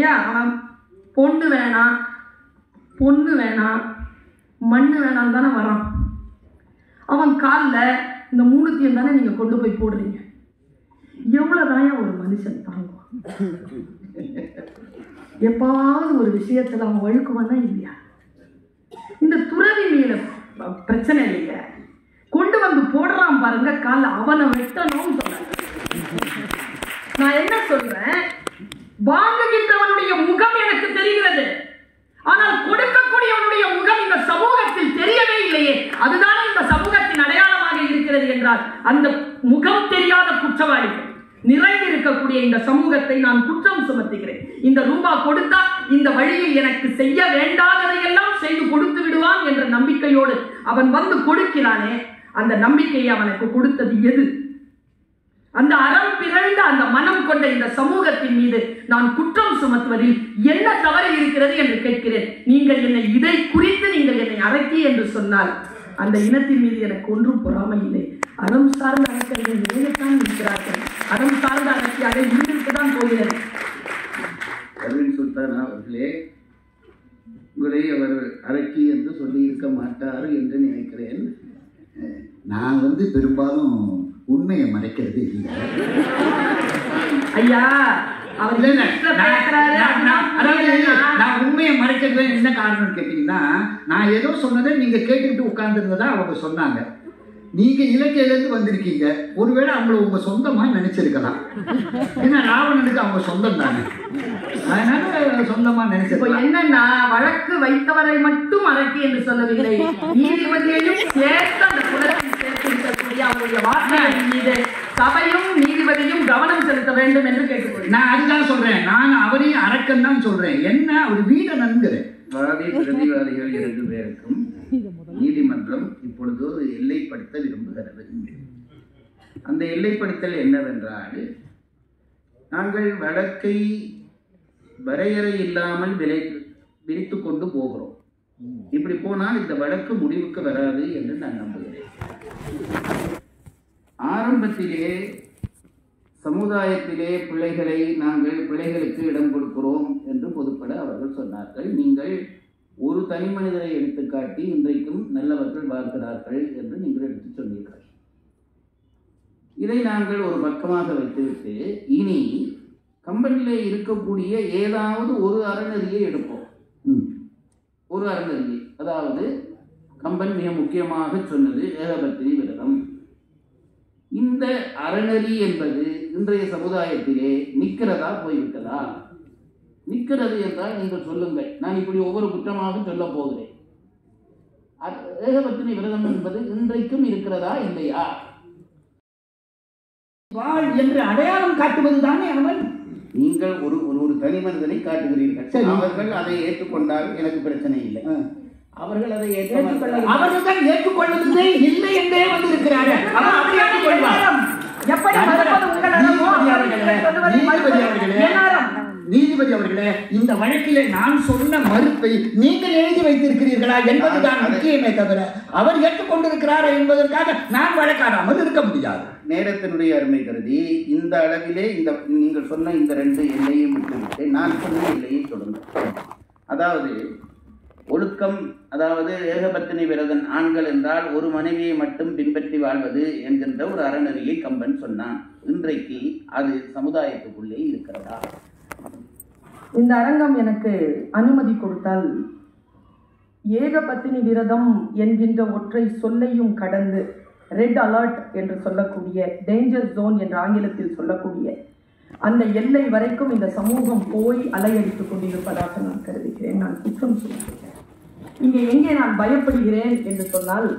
ஏன் அவன் பொண்ணு வேணாம் மண்ணு வேணாம் தானே வரான். அவன் காலில் இந்த 3 தானே நீங்க கொண்டு போய் போடுறீங்க. எவ்வளவுதான் ஒரு மனுஷன் தாங்குவான்? எப்பாவது ஒரு விஷயத்துல அவன் வழுக்குவானா இல்லையா? இந்த துறவி மேல பிரச்சனை இல்லைங்க, கொண்டு வந்து போடுறான் பாருங்க கால, அவனை வெட்டணும்னு சொல்றேன். நான் என்ன சொல்றேன், வாங்குகின்றவனுடைய முகம் எனக்கு தெரிகிறது, ஆனால் கொடுக்கக்கூடியவனுடைய முகம் இந்த சமூகத்தில் தெரியவே இல்லையே. அதுதான் இந்த சமூகத்தின் அடையாளமாக இருக்கிறது என்றால் அந்த முகம் தெரியாத குற்றவாளிகள் நிறைந்திருக்கக்கூடிய இந்த சமூகத்தை நான் குற்றம் சுமத்துகிறேன். இந்த ரூபா கொடுத்தா இந்த வழியில் எனக்கு செய்ய வேண்டாததையெல்லாம் செய்து கொடுத்து விடுவான் என்ற நம்பிக்கையோடு அவன் கொடுக்கிறானே, அந்த நம்பிக்கையை அவனுக்கு கொடுத்தது எது? அந்த அறம் பிறழ்ந்த அந்த மனம் கொண்ட இந்த சமூகத்தின் மீது நான் குற்றம் சுமத்துவதில் என்ன தவறு இருக்கிறது என்று கேட்கிறேன். நீங்கள் என்னை இதை குறித்து நீங்கள் என்னை அரக்கி என்று சொன்னால் அந்த இனத்தின் மீது எனக்கு ஒன்றும் பொறாமை இல்லை. அறம் சார்ந்த அரக்கர்கள் நிறையத்தான் இருக்கிறார்கள். அறம் சார்ந்த அரசியாக இருந்துதான் போகிறது. பர்வீன் சுல்தான் அவர்களே, உங்களை அவர் அரக்கி என்று சொல்லி இருக்க மாட்டார் என்று நினைக்கிறேன். நான் பெரும்பாலும் உண்மையை மறைக்கிறது இல்லை ஐயா. நான் உண்மையை மறைக்கிறது என்ன காரணம் கேட்டீங்கன்னா, நான் ஏதோ சொன்னதை நீங்க கேட்டுக்கிட்டு உட்கார்ந்துருந்ததா அவங்க சொன்னாங்க. நீங்க இலங்கையிலேருந்து வந்திருக்கீங்க, ஒருவேளை அவங்கள உங்க சொந்தமா நினைச்சிருக்கலாம். ஏன்னா ராவணனுக்கு அவங்க சொந்தம் தானே, அதனால சொந்தமா நினைச்சிருக்கலாம். என்னன்னா, வழக்கு வைத்தவரை மட்டும் அரக்கி என்று சொல்லவில்லை, நீதிபதியையும் சேர்த்து அந்த குலத்தில் சேர்த்திருக்கக்கூடிய அவருடைய வார்த்தைகளின் மீது சபையும் நீதிபதியும் கவனம் செலுத்த வேண்டும் என்று கேட்டுக்கொள்கிறேன். நான் அதுதான் சொல்றேன், நான் அவரையும் அரக்கன் தான் சொல்றேன். என்ன அவர் வீட நன்கிறேன். வாதி பிரதிவாதிகள் 2 பேருக்கும் நீதிமன்றம் இப்பொழுது ஒரு எல்லைப்படுத்த விரும்புகிறது. அந்த எல்லைப்படுத்தல் என்னவென்றால், நாங்கள் வழக்கை வரையறை இல்லாமல் விரித்து கொண்டு போகிறோம். இப்படி போனால் இந்த வழக்கு முடிவுக்கு வராது என்று நான் நம்புகிறேன். ஆரம்பத்திலே சமுதாயத்திலே பிள்ளைகளுக்கு இடம் கொடுக்கிறோம் என்று பொதுப்பட அவர்கள் சொன்னார்கள். நீங்கள் ஒரு தனி மனிதரை எடுத்துக்காட்டி இன்றைக்கும் நல்லவர்கள் வாழ்கிறார்கள் என்று நீங்கள் எடுத்து சொன்னீர்கள். இதை நாங்கள் ஒரு பக்கமாக வைத்துவிட்டு இனி கம்பெனியிலே இருக்கக்கூடிய ஏதாவது ஒரு அறநெறியை எடுப்போம். ஒரு அறநெறியை அதாவது கம்பன் மிக முக்கியமாக சொன்னது ஏகபத்தினி விரதம். இந்த அறநெறி என்பது இன்றைய சமுதாயத்திலே நிற்கிறதா போய்விட்டதா? நிற்கிறது என்றால் நீங்கள் சொல்லுங்கள். நான் இப்படி ஒவ்வொரு குற்றமாக சொல்ல போகிறேன். ஏகபத்தினி விரதம் என்பது இன்றைக்கும் இருக்கிறதா இல்லையா? வாழ் என்று அடையாளம் காட்டுவது தானே அவன். நீங்கள் ஒரு ஒரு தனி மனிதனை காட்டுகிறீர்கள். அவர்கள் அதை ஏற்றுக்கொண்டால் எனக்கு பிரச்சனை இல்லை. அவர்கள் அதை ஏற்றுக்கொள்ள அவர்கள் தான் ஏற்றுக்கொள்வதே இல்லை என்றே வந்திருக்கிறார்கள். நீதிபதி அவர்களே, இந்த வழக்கிலே நான் சொன்ன மறுப்பை நீங்கள் எழுதி வைத்திருக்கிறீர்களா என்பதுதான் முக்கியமே தவிர அவர் ஏற்றுக்கொண்டிருக்கிறாரா என்பதற்காக நான் வழக்காடாமல் இருக்க முடியாது. நேரத்தினுடைய அருமை கருதி இந்த அளவிலே இந்த நீங்கள் சொன்ன இந்த 2 எல்லையும் விட்டுவிட்டு நான் சொன்ன எல்லையை சொல்லுங்கள். அதாவது ஒழுக்கம், அதாவது ஏகபத்தினி விரதன் ஆண்கள் என்றால் ஒரு மனைவியை மட்டும் பின்பற்றி வாழ்வது என்கின்ற ஒரு அறநெறியை கம்பன் சொன்னான். இன்றைக்கு அது சமுதாயத்துக்குள்ளே இருக்கிறதா? இந்த அரங்கம் எனக்கு அனுமதி கொடுத்தால் ஏகபத்தினி விரதம் என்கின்ற ஒற்றை சொல்லையும் கடந்து ரெட் அலர்ட் என்று சொல்லக்கூடிய டேஞ்சர் ஜோன் என்ற ஆங்கிலத்தில் சொல்லக்கூடிய அந்த எல்லை வரைக்கும் இந்த சமூகம் போய் அலையடித்துக் கொண்டிருப்பதாக நான் கருதுகிறேன். நான் குற்றம் சொல்கிறேன். இங்கே எங்கே நான் பயப்படுகிறேன் என்று சொன்னால்,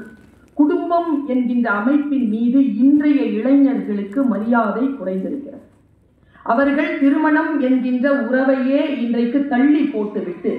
குடும்பம் என்கின்ற அமைப்பின் மீது இன்றைய இளைஞர்களுக்கு மரியாதை குறைந்திருக்கிறது. அவர்கள் திருமணம் என்கின்ற உறவையே இன்றைக்கு தள்ளி போட்டுவிட்டு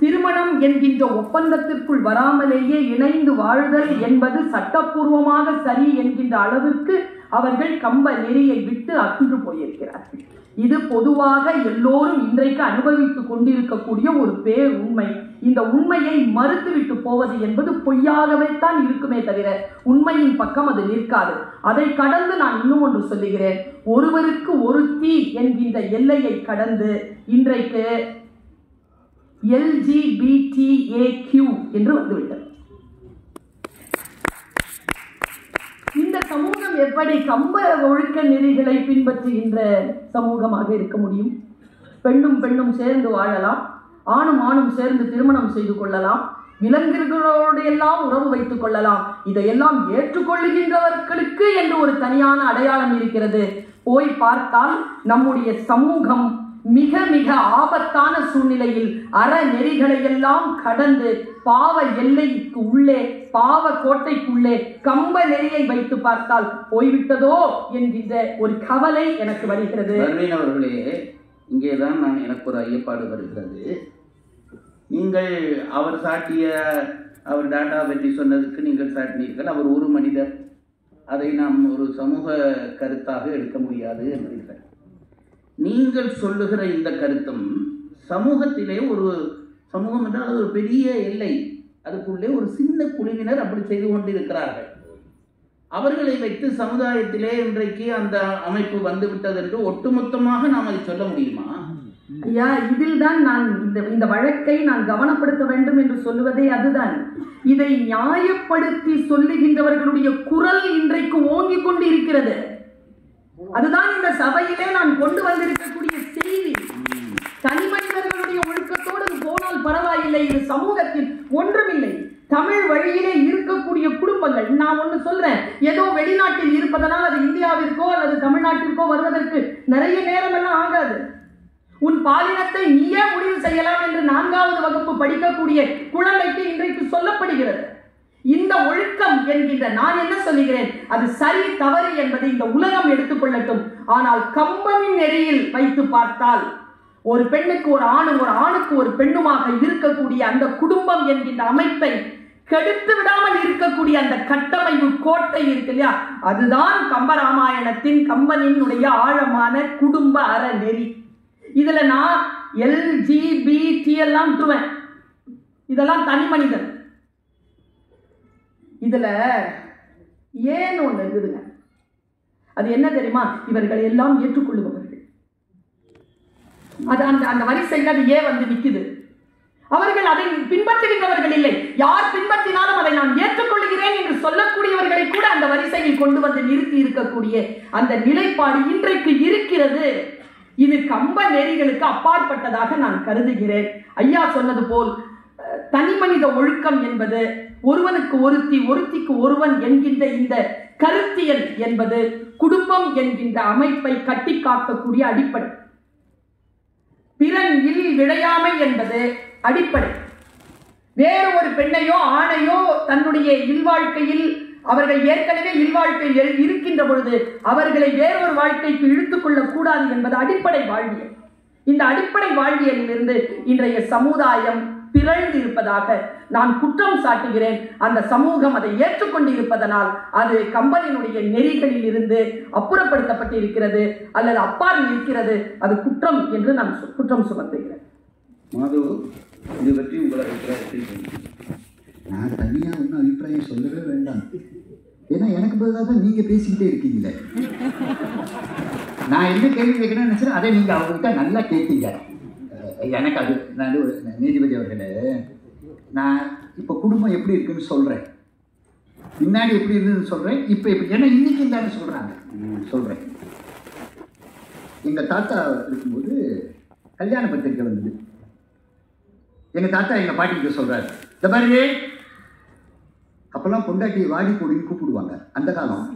திருமணம் என்கின்ற ஒப்பந்தத்திற்குள் வராமலேயே இணைந்து வாழ்தல் என்பது சட்டப்பூர்வமாக சரி என்கின்ற அளவிற்கு அவர்கள் கம்ப நெறியை விட்டு அகன்று போயிருக்கிறார்கள். இது பொதுவாக எல்லோரும் இன்றைக்கு அனுபவித்துக் கொண்டிருக்கக்கூடிய ஒரு பேர் உண்மை. இந்த உண்மையை மறுத்துவிட்டு போவது என்பது பொய்யாகவே தான் இருக்குமே தவிர உண்மையின் பக்கம் அது நிற்காது. அதை கடந்து நான் இன்னும் ஒன்று சொல்லுகிறேன். ஒருவருக்கு ஒருத்தி என்கின்ற எல்லையை கடந்து இன்றைக்கு LGBTAQ என்று வந்துவிட்டது. இந்த சமூகம் எப்படி கம்ப ஒழுக்க நெறிகளை பின்பற்றுகின்ற சமூகமாக இருக்க முடியும்? பெண்ணும் பெண்ணும் சேர்ந்து வாழலாம், ஆணும் ஆணும் சேர்ந்து திருமணம் செய்து கொள்ளலாம், விலங்குகளோடு எல்லாம் உறவு வைத்துக் கொள்ளலாம். இதையெல்லாம் ஏற்றுக்கொள்ளுகின்றவர்களுக்கு என்று ஒரு தனியான அடையாளம் இருக்கிறது. போய் பார்த்தால் நம்முடைய சமூகம் மிக மிக ஆபத்தான சூழ்நிலையில் அறநெறிகளை எல்லாம் கடந்து பாவ எல்லைக்கு உள்ளே, பாவ கோட்டைக்குள்ளே கம்ப நெறியை வைத்து பார்த்தால் போய்விட்டதோ என்கின்ற ஒரு கவலை எனக்கு வருகிறது. அவர்களே, இங்கேதான் எனக்கு ஒரு ஐயப்பாடு வருகிறது. நீங்கள் அவர் சாட்டிய அவர் டாட்டா பற்றி சொன்னதுக்கு நீங்கள் சாட்டினீர்கள். அவர் ஒரு மனிதர், அதை நாம் ஒரு சமூக கருத்தாக எடுக்க முடியாது என்றீர்கள். நீங்கள் சொல்லுகிற இந்த கருத்தும் சமூகத்திலே ஒரு சமூகம் என்றால் அது ஒரு பெரிய எல்லை, அதுக்குள்ளே ஒரு சின்ன குழுவினர் அப்படி செய்து கொண்டிருக்கிறார்கள். அவர்களை வைத்து சமுதாயத்திலே இன்றைக்கு அந்த அமைப்பு வந்துவிட்டது என்று ஒட்டுமொத்தமாக நாம் அதை சொல்ல முடியுமா? ஐயா, இதில் தான் நான் இந்த வழக்கை நான் கவனப்படுத்த வேண்டும் என்று சொல்லுவதே அதுதான். இதை நியாயப்படுத்தி சொல்லுகின்றவர்களுடைய குரல் இன்றைக்கு ஓங்கிக் கொண்டு இருக்கிறது. அதுதான் இந்த சபையிலே நான் கொண்டு வந்திருக்கக்கூடிய செய்தி. தனி மனிதர்களுடைய ஒழுக்கத்தோடு போனால் பரவாயில்லை, இது சமூகத்தில் ஒன்றுமில்லை. தமிழ் வழியிலே இருக்கக்கூடிய குடும்பங்கள், நான் ஒன்று சொல்றேன், ஏதோ வெளிநாட்டில் இருப்பதனால் அது இந்தியாவிற்கோ அல்லது தமிழ்நாட்டிற்கோ வருவதற்கு நிறைய நேரம் எல்லாம் ஆகாது. உன் பாலினத்தை நீயே முடிவு செய்யலாம் என்று 4வது வகுப்பு படிக்கக்கூடிய குழந்தைக்கு இன்றைக்கு சொல்லப்படுகிறது. இந்த ஒழுக்கம் என்கின்ற, நான் என்ன சொல்லுகிறேன், அது சரி தவறு என்பதை இந்த உலகம் எடுத்துக்கொள்ளட்டும். ஆனால் கம்பனின் நெறியில் வைத்து பார்த்தால் ஒரு பெண்ணுக்கு ஒரு ஆணும், ஒரு ஆணுக்கு ஒரு பெண்ணுமாக இருக்கக்கூடிய அந்த குடும்பம் என்கின்ற அமைப்பை கெடுத்து விடாமல் இருக்கக்கூடிய அந்த கட்டமைப்பு கோட்டை இருக்கு இல்லையா, அதுதான் கம்பராமாயணத்தின் கம்பனினுடைய ஆழமான குடும்ப அறநெறி. இதுல நான் LGBT எல்லாம் விட்டுருவேன், இதெல்லாம் தனி மனிதன். இதுல ஏன் ஒண்ணு இருக்குதுங்க, அது என்ன தெரியுமா? இவர்கள் எல்லாம் ஏற்றுக்கொள்ளுபவர்கள். அது அந்த வரிசையில் அது ஏன் வந்து நிக்குது? அவர்கள் அதை பின்பற்றுகின்றவர்கள் இல்லை. யார் பின்பற்றினாலும் அதை நான் ஏற்றுக்கொள்கிறேன் என்று சொல்லக்கூடியவர்களை கூட அந்த வரிசையில் கொண்டு வந்து நிறுத்தி இருக்கக்கூடிய அந்த நிலைப்பாடு இன்றைக்கு இருக்கிறது. இது கம்ப நெறிகளுக்கு அப்பாற்பட்டதாக நான் கருதுகிறேன். ஐயா சொன்னது போல் தனி மனித ஒழுக்கம் என்பது, ஒருவனுக்கு ஒருத்தி ஒருத்திக்கு ஒருவன் என்கின்ற இந்த கருத்தியல் என்பது குடும்பம் என்கின்ற அமைப்பை கட்டி காக்கக்கூடிய அடிப்படை. பிறன் இல் விளையாமை என்பது அடிப்படை. வேறு ஒரு பெண்ணையோ ஆணையோ தன்னுடைய இல்வாழ்க்கையில் அவர்கள் ஏற்கனவே இல்வாழ்க்கையில் இருக்கின்ற பொழுது அவர்களை வேறொரு வாழ்க்கைக்கு இழுத்துக் கொள்ளக் கூடாது என்பது அடிப்படை வாழ்வியல். இந்த அடிப்படை வாழ்வியலிலிருந்து இன்றைய சமுதாயம் பிறழ்ந்து இருப்பதாக நான் குற்றம் சாட்டுகிறேன். அந்த சமூகம் அதை ஏற்றுக்கொண்டு இருப்பதனால் அது கம்பனியினுடைய நெறிகளில் இருந்து அப்புறப்படுத்தப்பட்டு இருக்கிறது அல்லது அப்பால் இருக்கிறது. அது குற்றம் என்று நான் குற்றம் சுமத்துகிறேன். மாதவ், இது பற்றி உங்கள் அபிப்பிராயத்தை நான் தனியாக ஒன்றும் அபிப்பிராயம் சொல்லவே வேண்டாம். ஏன்னா எனக்கு பதிலாக தான் நீங்கள் பேசிக்கிட்டே இருக்கீங்களே. நான் என்ன கேள்வி கேட்கணும்னு நினச்சேன், அதை நீங்கள் அவங்ககிட்ட நல்லா கேட்டீங்க. எனக்கு அது நீதிபதி அவர்களே, நான் இப்போ குடும்பம் எப்படி இருக்குன்னு சொல்கிறேன், முன்னாடி எப்படி இருந்ததுன்னு சொல்கிறேன், இப்போ எப்படி, ஏன்னா இன்னைக்கு இருந்தாலும் சொல்கிறாங்க, சொல்கிறேன். எங்கள் தாத்தா இருக்கும்போது கல்யாண பத்திரிக்கை வந்தது. எங்கள் தாத்தா எங்கள் பாட்டிக்கிட்ட சொல்கிறாரு, இந்த மாதிரி அப்போல்லாம் பொண்டாட்டி வாடி கூடின்னு கூப்பிடுவாங்க அந்த காலம்.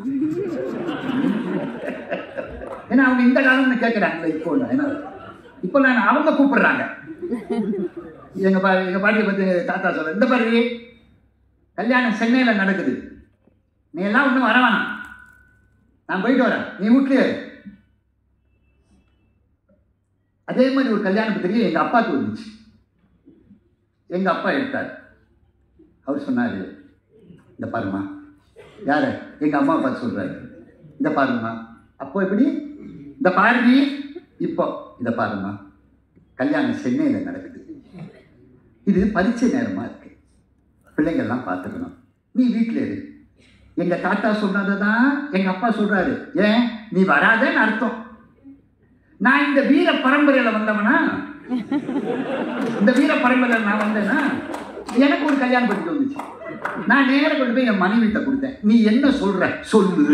ஏன்னா அவங்க இந்த காலம்னு கேட்குறாங்களே இப்போ. ஏன்னா இப்போ நான் அவங்க கூப்பிடுறாங்க. எங்கள் பாட்டியை பற்றி தாத்தா சொல்ற, இந்த மாதிரி கல்யாணம் சென்னையில் நடக்குது, நீ எல்லாம் ஒன்றும் வர வேணாம், நான் போயிட்டு வரேன், நீ வீட்லயே. அதே மாதிரி ஒரு கல்யாண பத்திரிக்கை எங்கள் அப்பாவுக்கு வந்துச்சு. எங்கள் அப்பா எடுத்தார். அவர் சொன்னார், இந்த பாருமா. யார்? எங்கள் அம்மா பார்த்து சொல்கிறாரு, இந்த பாருமா. அப்போ எப்படி? இந்த பாருவி. இப்போ இதை பாருமா, கல்யாணம் சென்னையில் நடக்குது, இது பரீட்சை நேரமாக இருக்கு, பிள்ளைங்கள்லாம் பார்த்துக்கணும், நீ வீட்டில் இரு. எங்கள் தாத்தா சொன்னதை தான் எங்கள் அப்பா சொல்கிறாரு. ஏன் நீ வராதேன்னு அர்த்தம். நான் இந்த வீர பரம்பரையில் வந்தவனா, இந்த வீர பரம்பரையில் நான் வந்தேன்னா எனக்கு ஒரு கல்யாணம் பண்ணிட்டு வந்துச்சு. நான் நேரம் கொண்டு போய் என் மனைவிட்ட கொடுத்தேன். நீ என்ன சொல்ற சொல்லு.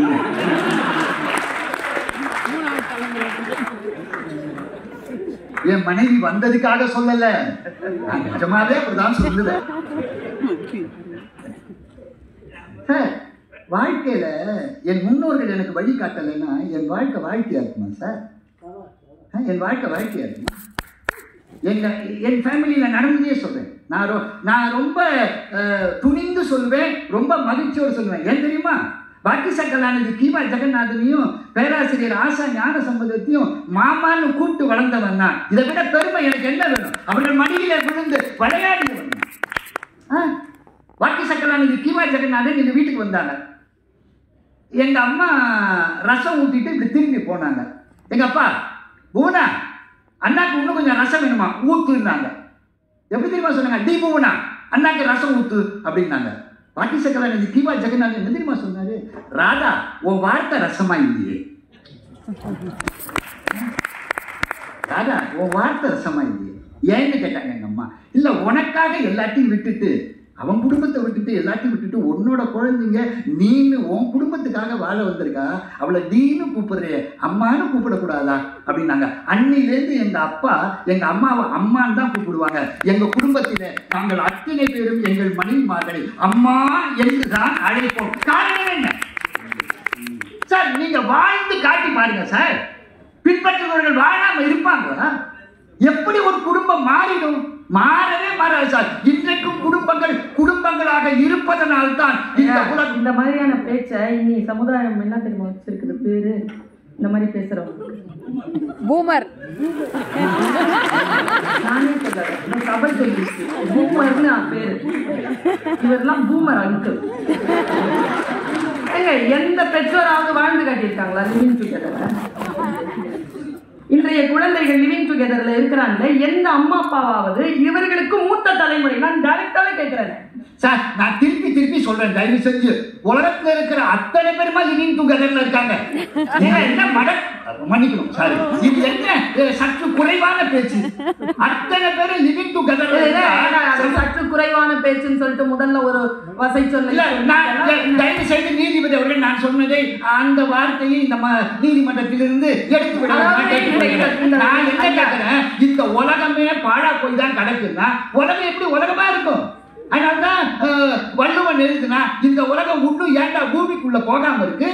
என் மனைவி வந்ததுக்காக சொல்லல, நான் நிஜமாவே அப்படிதான் சொல்லுவேன். சார், வாழ்க்கையில என் முன்னோர்கள் எனக்கு வழி காட்டலைன்னா என் வாழ்க்கை வாழ்க்கையா இருக்குமா சார்? என் வாழ்க்கை வாழ்க்கையா இருக்குமா? என் ஃபேமிலியில் நடந்ததே சொல்றேன். நான் ரொம்ப துணிந்து சொல்வேன், ரொம்ப மகிழ்ச்சியோடு சொல்லுவேன். ஏன் தெரியுமா? பாக்கி சக்கலானது கீவா ஜெகநாதனையும் பேராசிரியர் ஆசா ஞான சம்பந்தத்தையும் மாமான்னு கூப்பிட்டு வளர்ந்தவன் தான். இதை விட பெருமை எனக்கு என்ன வேணும்? அவர்கள் மடியில விழுந்து விளையாடியவன். பாக்கி சக்கலானது கீவா ஜெகநாதன் எங்க வீட்டுக்கு வந்தாங்க. எங்க அம்மா ரசம் ஊத்திட்டு இப்படி திரும்பி போனாங்க. எங்க அப்பா, பூனா அண்ணாக்கு இன்னும் கொஞ்சம் ரசம் வேணுமா, ஊத்துனாங்க. எப்படி தெரியுமா சொன்னாங்க? டி பூனா அண்ணாக்கு ரசம் ஊத்து அப்படின்னாங்க. பாட்டி சக்கலானது கீவா ஜெகநாதன் என்ன தெரியுமா சொன்னாரு? ராதா, உன் வார்த்தை ரசமா இல்லையே. ராதா, உன் வார்த்தை ரசமா இல்லையே. ஏன்னு கேட்டாங்க எங்க அம்மா. இல்ல, உனக்காக எல்லாத்தையும் விட்டுட்டு, அவன் குடும்பத்தை விட்டுட்டு எல்லாத்தையும் விட்டுட்டு உன்னோட குழந்தைங்க நீன்னு உன் குடும்பத்துக்காக வாழ வந்திருக்கா, அவளை நீன்னு கூப்பிடுறே, அம்மானு கூப்பிடக்கூடாதா அப்படின்னாங்க. அன்னிலேருந்து எங்க அப்பா எங்க அம்மாவை அம்மான்னு தான் கூப்பிடுவாங்க. எங்க குடும்பத்தில நாங்கள் அத்தனை பேரும் எங்கள் மனைவிமார்களை அம்மா என்றுதான் அழைப்போம். காரணம் என்ன சார்? நீங்க வாழ்ந்து காட்டி பாருங்க சார். பின்பற்றுபவர்கள் வாழாம இருப்பாங்களா? எப்படி ஒரு குடும்பம் மாறிடும்? மாறவே மாறாது சார். இன்றைக்கும் குடும்பங்கள் குடும்பங்களாக இருப்பதனால்தான் இந்த மாதிரியான பேச்சை இனி சமுதாயம் என்ன தெரியுமா வச்சிருக்குது பேரு? இந்த மாதிரி பேசுறவங்க பூமர். நானே சொல்றேன், சபை சொல்லிச்சு பூமர்னு பேரு. இவரெல்லாம் பூமர் அங்கிள். எந்த பெற்றோராவது வாழ்ந்து காட்டியிருக்காங்களா லிவிங் டுகெதர்ல? இன்றைய குழந்தைகள் லிவிங் டுகெதர்ல இருக்கிறாங்க. எந்த அம்மா அப்பாவாவது இவர்களுக்கு மூத்த தலைமுறை, நான் டைரக்டாவே கேட்கிறேன் சார், நான் திருப்பி சொல்றேன், தயவு செஞ்சு உலகத்துல இருக்கிற அத்தனை பேருமா லிவிங் டுகெதர்ல இருக்காங்க. என்ன மன்னிக்கணும் சார், இது என்ன சற்று குறைவான பேச்சு? அத்தனை பேரும் லிவிங் டுகெதர்ல. சற்று குறைவான பேச்சுன்னு சொல்லிட்டு முதல்ல ஒரு வசை சொல்ல. தயவு செய்து நீதிபதி அவர்கள் நான் சொன்னதை அந்த வார்த்தையை இந்த நீதிமன்றத்திலிருந்து எடுத்து விட. நான் என்ன கேட்கிறேன், இந்த உலகமே பாழா போய் தான் கிடக்குன்னா உலகம் எப்படி உலகமா இருக்கும்? அதனால்தான் வள்ளுவன் எழுதுனா இந்த உலகம் இன்னும் ஏன்டா பூமிக்குள்ள போகாம இருக்கு?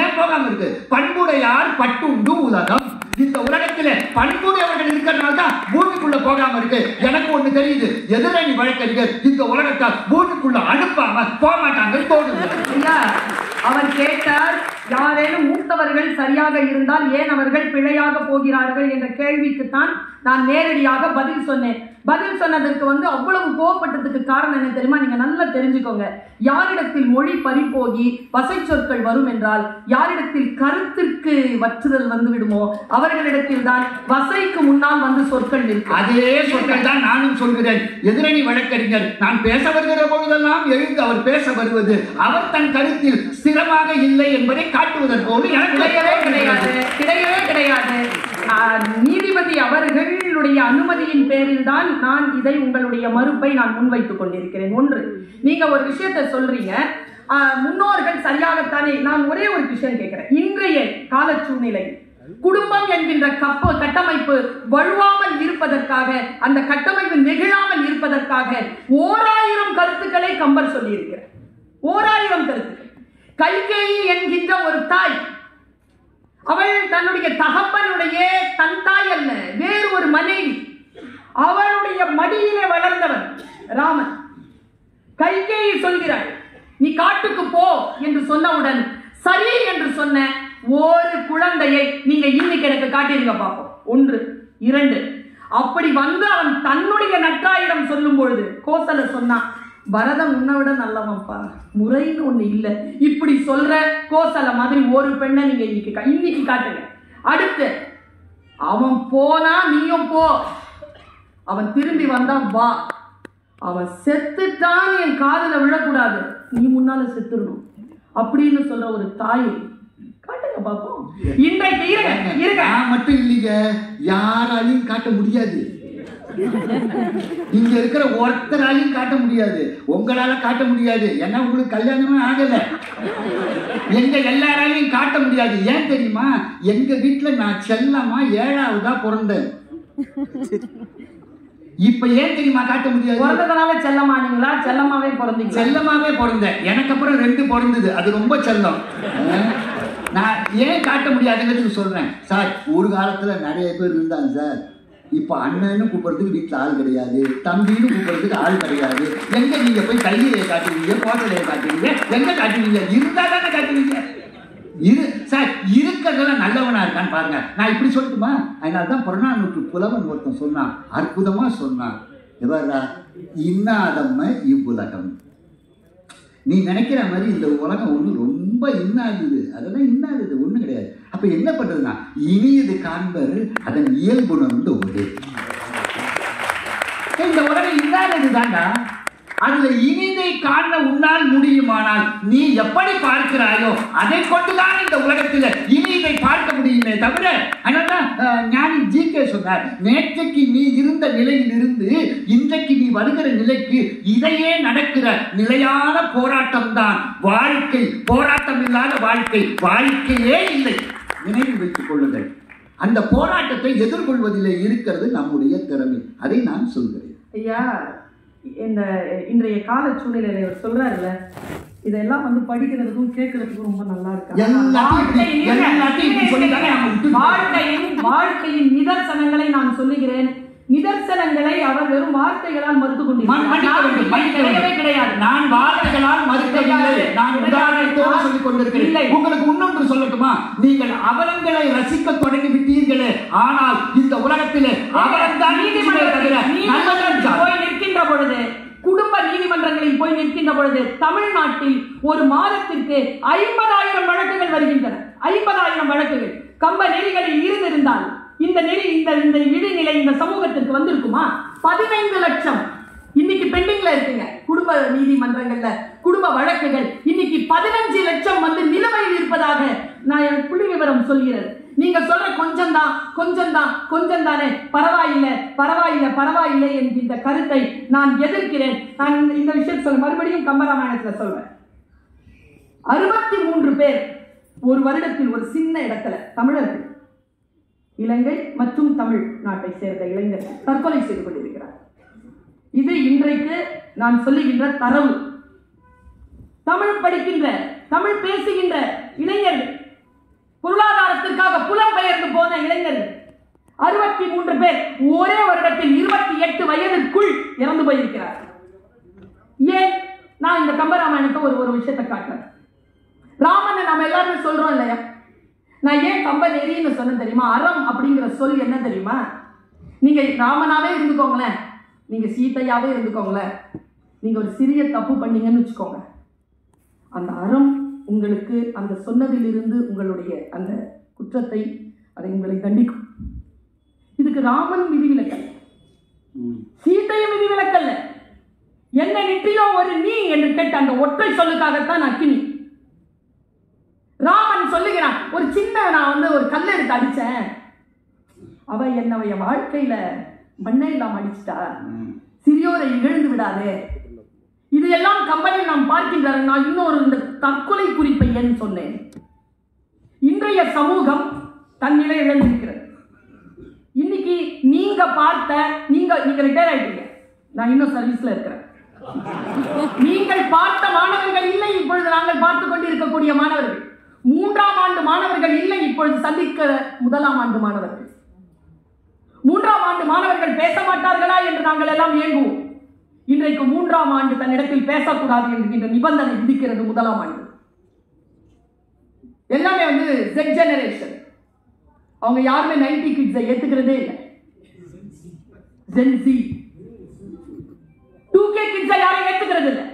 ஏன் போகாம இருக்கு? பண்புடையார் பட்டுண்டு உலகம். இந்த உலகத்துல பண்புடையவர்கள் இருக்கிறதுனால தான் பூமிக்குள்ள போகாம இருக்கு. எனக்கு ஒண்ணு தெரியுது, எதிரணி வழக்கறிஞர் இந்த உலகத்தை பூமிக்குள்ள அனுப்பாம போக மாட்டாங்க தோணுது. அவர் கேட்டார், யாரேனும் மூத்தவர்கள் சரியாக இருந்தால் ஏன் அவர்கள் பிழையாக போகிறார்கள் என்ற கேள்விக்குத்தான் நான் நேரடியாக பதில் சொன்னேன். பதில் சொன்னதற்கு அவ்வளவு கோவப்பட்டதுக்கு காரணம் என்ன தெரியுமா? நீங்க நல்லா தெரிஞ்சுக்கோங்க. யாரிடத்தில் மொழி பறிபோகி வசை சொற்கள் வரும் என்றால், யாரிடத்தில் கருத்திற்கு வற்றுதல் விடுமோ அவர்களிடத்தில் தான் வசைக்கு முன்னால் சொற்கள் இருக்கு. அதே சொற்கள் தான் நானும் சொல்கிறேன். எதிரணி வழக்கறிஞர் நான் பேச வருகிற பொழுதெல்லாம் எழுந்து அவர் பேச வருவது அவர் தன் கருத்தில் ஸ்திரமாக இல்லை என்பதை காட்டுவதற்கோடு கிடையவே கிடையாது. நீதிபதி அவர்களுடைய அனுமதியின் பேரில் தான் நான் இதை உங்களுடைய மறுப்பை நான் முன்வைத்துக் கொண்டிருக்கிறேன். ஒன்று, நீங்க ஒரு விஷயத்தை சொல்றீங்க, முன்னோர்கள் சரியாகத்தானே. நான் ஒரே ஒரு விஷயம் கேட்கிறேன். இன்றைய கால சூழ்நிலை குடும்பம் என்கின்ற கட்டமைப்பு வலுவாமல் இருப்பதற்காக, அந்த கட்டமைப்பு நெகிழாமல் இருப்பதற்காக 1000 கருத்துக்களை கம்பர் சொல்லி இருக்கிறார். 1000 கருத்துக்கள். கைகேயி என்கின்ற ஒரு தாய், அவள் தன்னுடைய தகப்பனுடைய தன் தாய் அல்ல, வேறு ஒரு மனைவி, அவளுடைய மடியிலே வளர்ந்தவன் ராமன். கைகேயி சொல்கிறாள், நீ காட்டுக்கு போ என்று சொன்னவுடன் சரி என்று சொன்ன ஒரு குழந்தையை நீங்க இன்னைக்கு எனக்கு காட்டிருங்க பார்ப்போம். 1, 2. அப்படி அவன் தன்னுடைய நற்றாயிடம் சொல்லும் பொழுது கோசல சொன்னான், பரதன் உன்னை விட நல்லவன்ப்பா, முறைன்னு ஒண்ணு இல்லை. இப்படி சொல்ற கோசல மாதிரி ஒரு பெண்ணை நீங்க இன்னைக்கு காட்டுங்க. அடுத்து, அவன் போனா நீயும் போ, அவன் திரும்பி வந்தா வா, அவன் செத்துட்டான் என் காதுல விழக்கூடாது, நீ முன்னால செத்துடணும் அப்படின்னு சொல்ற ஒரு தாயை காட்டுங்க பாப்போம். இன்றைக்கு இருக்க மட்டும் இல்லைங்க, யாராலையும் காட்ட முடியாது. இங்க இருக்கிற ஒருத்தராலையும் காட்ட முடியாது, உங்களால காட்ட முடியாது. ஏன்னா உங்களுக்கு கல்யாணமே ஆகல. எங்க எல்லாராலையும் காட்ட முடியாது. ஏன் தெரியுமா? எங்க வீட்டுல நான் செல்லமா 7ஆவதா பிறந்தேன். இப்ப ஏன் தெரியுமா காட்ட முடியாது? பிறந்ததுனால செல்லமானீங்களா? செல்லமாவே பிறந்தீங்க? செல்லமாவே பிறந்தேன். எனக்கு அப்புறம் 2 பிறந்தது, அது ரொம்ப செல்லம். நான் ஏன் காட்ட முடியாதுங்கிறது சொல்றேன். சார், ஒரு காலத்துல நிறைய பேர் இருந்தாங்க சார். இப்ப அண்ணன்னு கூப்பிடுறதுக்கு வீட்டுல ஆள் கிடையாது, தம்பின்னு கூப்பிடுறதுக்கு ஆள் கிடையாது. எங்க நீங்க போய் கையிலேயே காட்டுவீங்க, கோட்டையிலேயே காட்டுவீங்க, எங்க காட்டுவீங்க? இருந்தா தானே காட்டுவீங்க. சார், இருக்கிறதெல்லாம் நல்லவனா இருக்கான்னு பாருங்க. நான் இப்படி சொல்லட்டுமா? அதனால்தான் புறநானூற்று புலவன் ஒருத்தன் சொன்னான், அற்புதமா சொன்னான். எவரா? இன்னாதம்ம இவ்வுலகம். நீ நினைக்கிற மாதிரி இந்த உலகம் ஒண்ணு ரொம்ப இன்னாகுது, அதெல்லாம் இன்னாகுது ஒண்ணு கிடையாது. அப்ப என்ன பண்றதுன்னா, இனியது காண்பர் அதன் இயல்புணர்ந்து ஒரு இந்த உலகம் இன்னானது தாண்டா. அதுல இனிதை காண உன்னால் முடியுமானால் நீ எப்படி பார்க்கிறாயோ அதை கொண்டுதான் இந்த உலகத்துல இனிதை பார்க்க முடியுமே தவிர. அதனால்தான் ஞானி ஜி.கே. சொன்னார், நேற்றைக்கு நீ இருந்த நிலையில் இருந்து இன்றைக்கு நீ வருகிற நிலைக்கு இதையே நடக்கிற நிலையான போராட்டம் தான் வாழ்க்கை. போராட்டம் இல்லாத வாழ்க்கையே இல்லை. நினைவில் வைத்துக் கொள்ளுங்கள். அந்த போராட்டத்தை எதிர்கொள்வதிலே இருக்கிறது நம்முடைய திறமை. அதை நான் சொல்கிறேன். ஐயா, இன்றைய கால சூழ்நிலையில இவர் சொல்றாருல்ல, இதெல்லாம் படிக்கிறதுக்கும் கேட்கறதுக்கும் ரொம்ப நல்லா இருக்கு. வாழ்க்கையின் நிதர்சனங்களை நான் சொல்லுகிறேன். நிதர்சனங்களை அவர் வெறும் வார்த்தைகளால் மறுத்து கொண்டிருக்கிறார். கிடையாது, நான் வார்த்தைகளால் மறுக்கவில்லை, நான் உதாரணத்தோடு சொல்லிக் கொண்டிருக்கிறேன். உங்களுக்கு இன்னொன்று சொல்லட்டுமா? நீங்கள் அவலங்களை ரசிக்க தொடங்கி விட்டீர்களே, ஆனால் இந்த உலகத்திலே அவலம்தான் போய் நிற்கின்ற பொழுது, குடும்ப நீதிமன்றங்களில் போய் நிற்கின்ற பொழுது தமிழ்நாட்டில் ஒரு மாதத்திற்கு 50,000 வழக்குகள் வருகின்றன. 50,000 வழக்குகள் கம்ப நெறிகளில் இருந்திருந்தால் இந்த நெறி இந்த இடைநிலை இந்த சமூகத்திற்கு வந்திருக்குமா? 15 லட்சம் இன்னைக்கு பெண்டிங்ல இருக்குங்க. குடும்ப நீதிமன்றங்கள்ல குடும்ப வழக்குகள் இன்னைக்கு 15 லட்சம் நிலுவையில் இருப்பதாக நான் எனக்கு புள்ளி விவரம் சொல்கிறது. நீங்க சொல்ற கொஞ்சம் தானே, பரவாயில்லை என்கின்ற கருத்தை நான் எதிர்க்கிறேன். நான் இந்த விஷயத்தை சொல்ல மறுபடியும் கம்பராமாயணத்துல சொல்றேன். 63 பேர் ஒரு வருடத்தில் ஒரு சின்ன இடத்துல தமிழர்கள், இலங்கை மற்றும் தமிழ் நாட்டை சேர்ந்த இளைஞர்கள் தற்கொலை செய்து கொண்டிருக்கிறார். இது இன்றைக்கு நான் சொல்லுகின்ற தரவு. தமிழ் படிக்கின்ற, தமிழ் பேசுகின்ற இளைஞர்கள், பொருளாதாரத்திற்காக புலம்பெயர்ந்து போன இளைஞர்கள் 63 பேர் ஒரே வருடத்தில் 28 வயதிற்குள் இறந்து போயிருக்கிறார். ஏன்? நான் இந்த கம்பராமாயணத்தை ஒரு விஷயத்தை காட்டுறேன். ராமனை நாம எல்லாருமே சொல்றோம் இல்லையா? நான் ஏன் கம்ப நெறின்னு சொன்னேன் தெரியுமா? அறம் அப்படிங்கிற சொல் என்ன தெரியுமா? நீங்க ராமனாவே இருந்துக்கோங்களேன், நீங்க சீதையாவே இருந்துக்கோங்களேன், நீங்க ஒரு சிறிய தப்பு பண்ணீங்கன்னு வச்சுக்கோங்க, அந்த அறம் உங்களுக்கு அந்த சொன்னதிலிருந்து உங்களுடைய அந்த குற்றத்தை அதை உங்களை தண்டிக்கும். இதுக்கு ராமன் விதிவிலக்கல்ல, சீதையும் விதிவிலக்கல்ல. என்ன நிட்டிலோ ஒரு நீ என்று கேட்ட அந்த ஒற்றை சொல்லுக்காகத்தான் அக்கினி. ராமன் சொல்லுகிறான், ஒரு சின்ன நான் ஒரு கல்லை எடுத்து அடிச்சேன், அவ என்னவைய வாழ்க்கையில மண்ணை எல்லாம் அடிச்சுட்டா, சிறியோரை இழந்து விடாதே. இது எல்லாம் கம்பெனியில் நாம் பார்க்கின்றார். நான் இன்னொரு இந்த தற்கொலை குறிப்பை ஏன் சொன்னேன்? இன்றைய சமூகம் தன் நிலை இழந்திருக்கிறது. இன்னைக்கு நீங்க பார்த்த, நீங்க ரிட்டையர் ஆயிட்டீங்க, நான் இன்னும் சர்வீஸ்ல இருக்கிறேன். நீங்கள் பார்த்த மாணவர்கள் இல்லை இப்பொழுது நாங்கள் பார்த்து கொண்டு இருக்கக்கூடிய மாணவர்கள். 3ஆம் ஆண்டு மாணவர்கள் இல்லை இப்பொழுது சந்திக்கிற 1ஆம் ஆண்டு மாணவர்கள். 3ஆம் ஆண்டு மாணவர்கள் பேச மாட்டார்களா என்று நாங்கள் எல்லாம் ஏங்குவோம். இன்றைக்கு 3ஆம் ஆண்டு தன்னிடத்தில் பேசக்கூடாது என்கின்ற நிபந்தனை விதிக்கிறது 1ஆம் ஆண்டு. எல்லாமே Z ஜெனரேஷன். அவங்க யாருமே 90 கிட்ஸை ஏத்துக்கிறதே இல்லை. Gen Z 2K கிட்ஸை யாரும் ஏத்துக்கிறது இல்லை.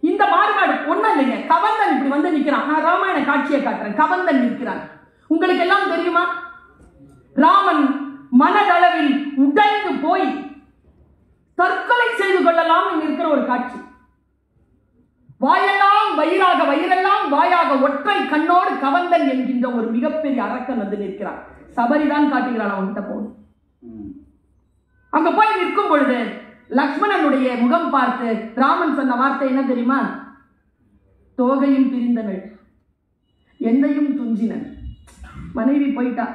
இந்த மாறுபாடு ஒண்ணும் இல்லைங்க. கவந்தன் இப்படி நிக்கிறான். நான் ராமாயண காட்சியை காட்டுறேன். கவந்தன் நிற்கிறான். உங்களுக்கு எல்லாம் தெரியுமா? ராமன் மனதளவில் உடைந்து போய் தற்கொலை செய்து கொள்ளலாம் இருக்கிற ஒரு காட்சி. வாயெல்லாம் வயிறாக, வயிறெல்லாம் வாயாக ஒற்றை கண்ணோடு கவந்தன் என்கின்ற ஒரு மிகப்பெரிய அரக்கன் நிற்கிறான். சபரிதான் காட்டுகிறான் அவன்கிட்ட போய். அங்க போய் நிற்கும் பொழுது லக்ஷ்மணனுடைய முகம் பார்த்து ராமன் சொன்ன வார்த்தை என்ன தெரியுமா? தோகையும் பிரிந்தனள், எந்தையும் துஞ்சினன். மனைவி போயிட்டா,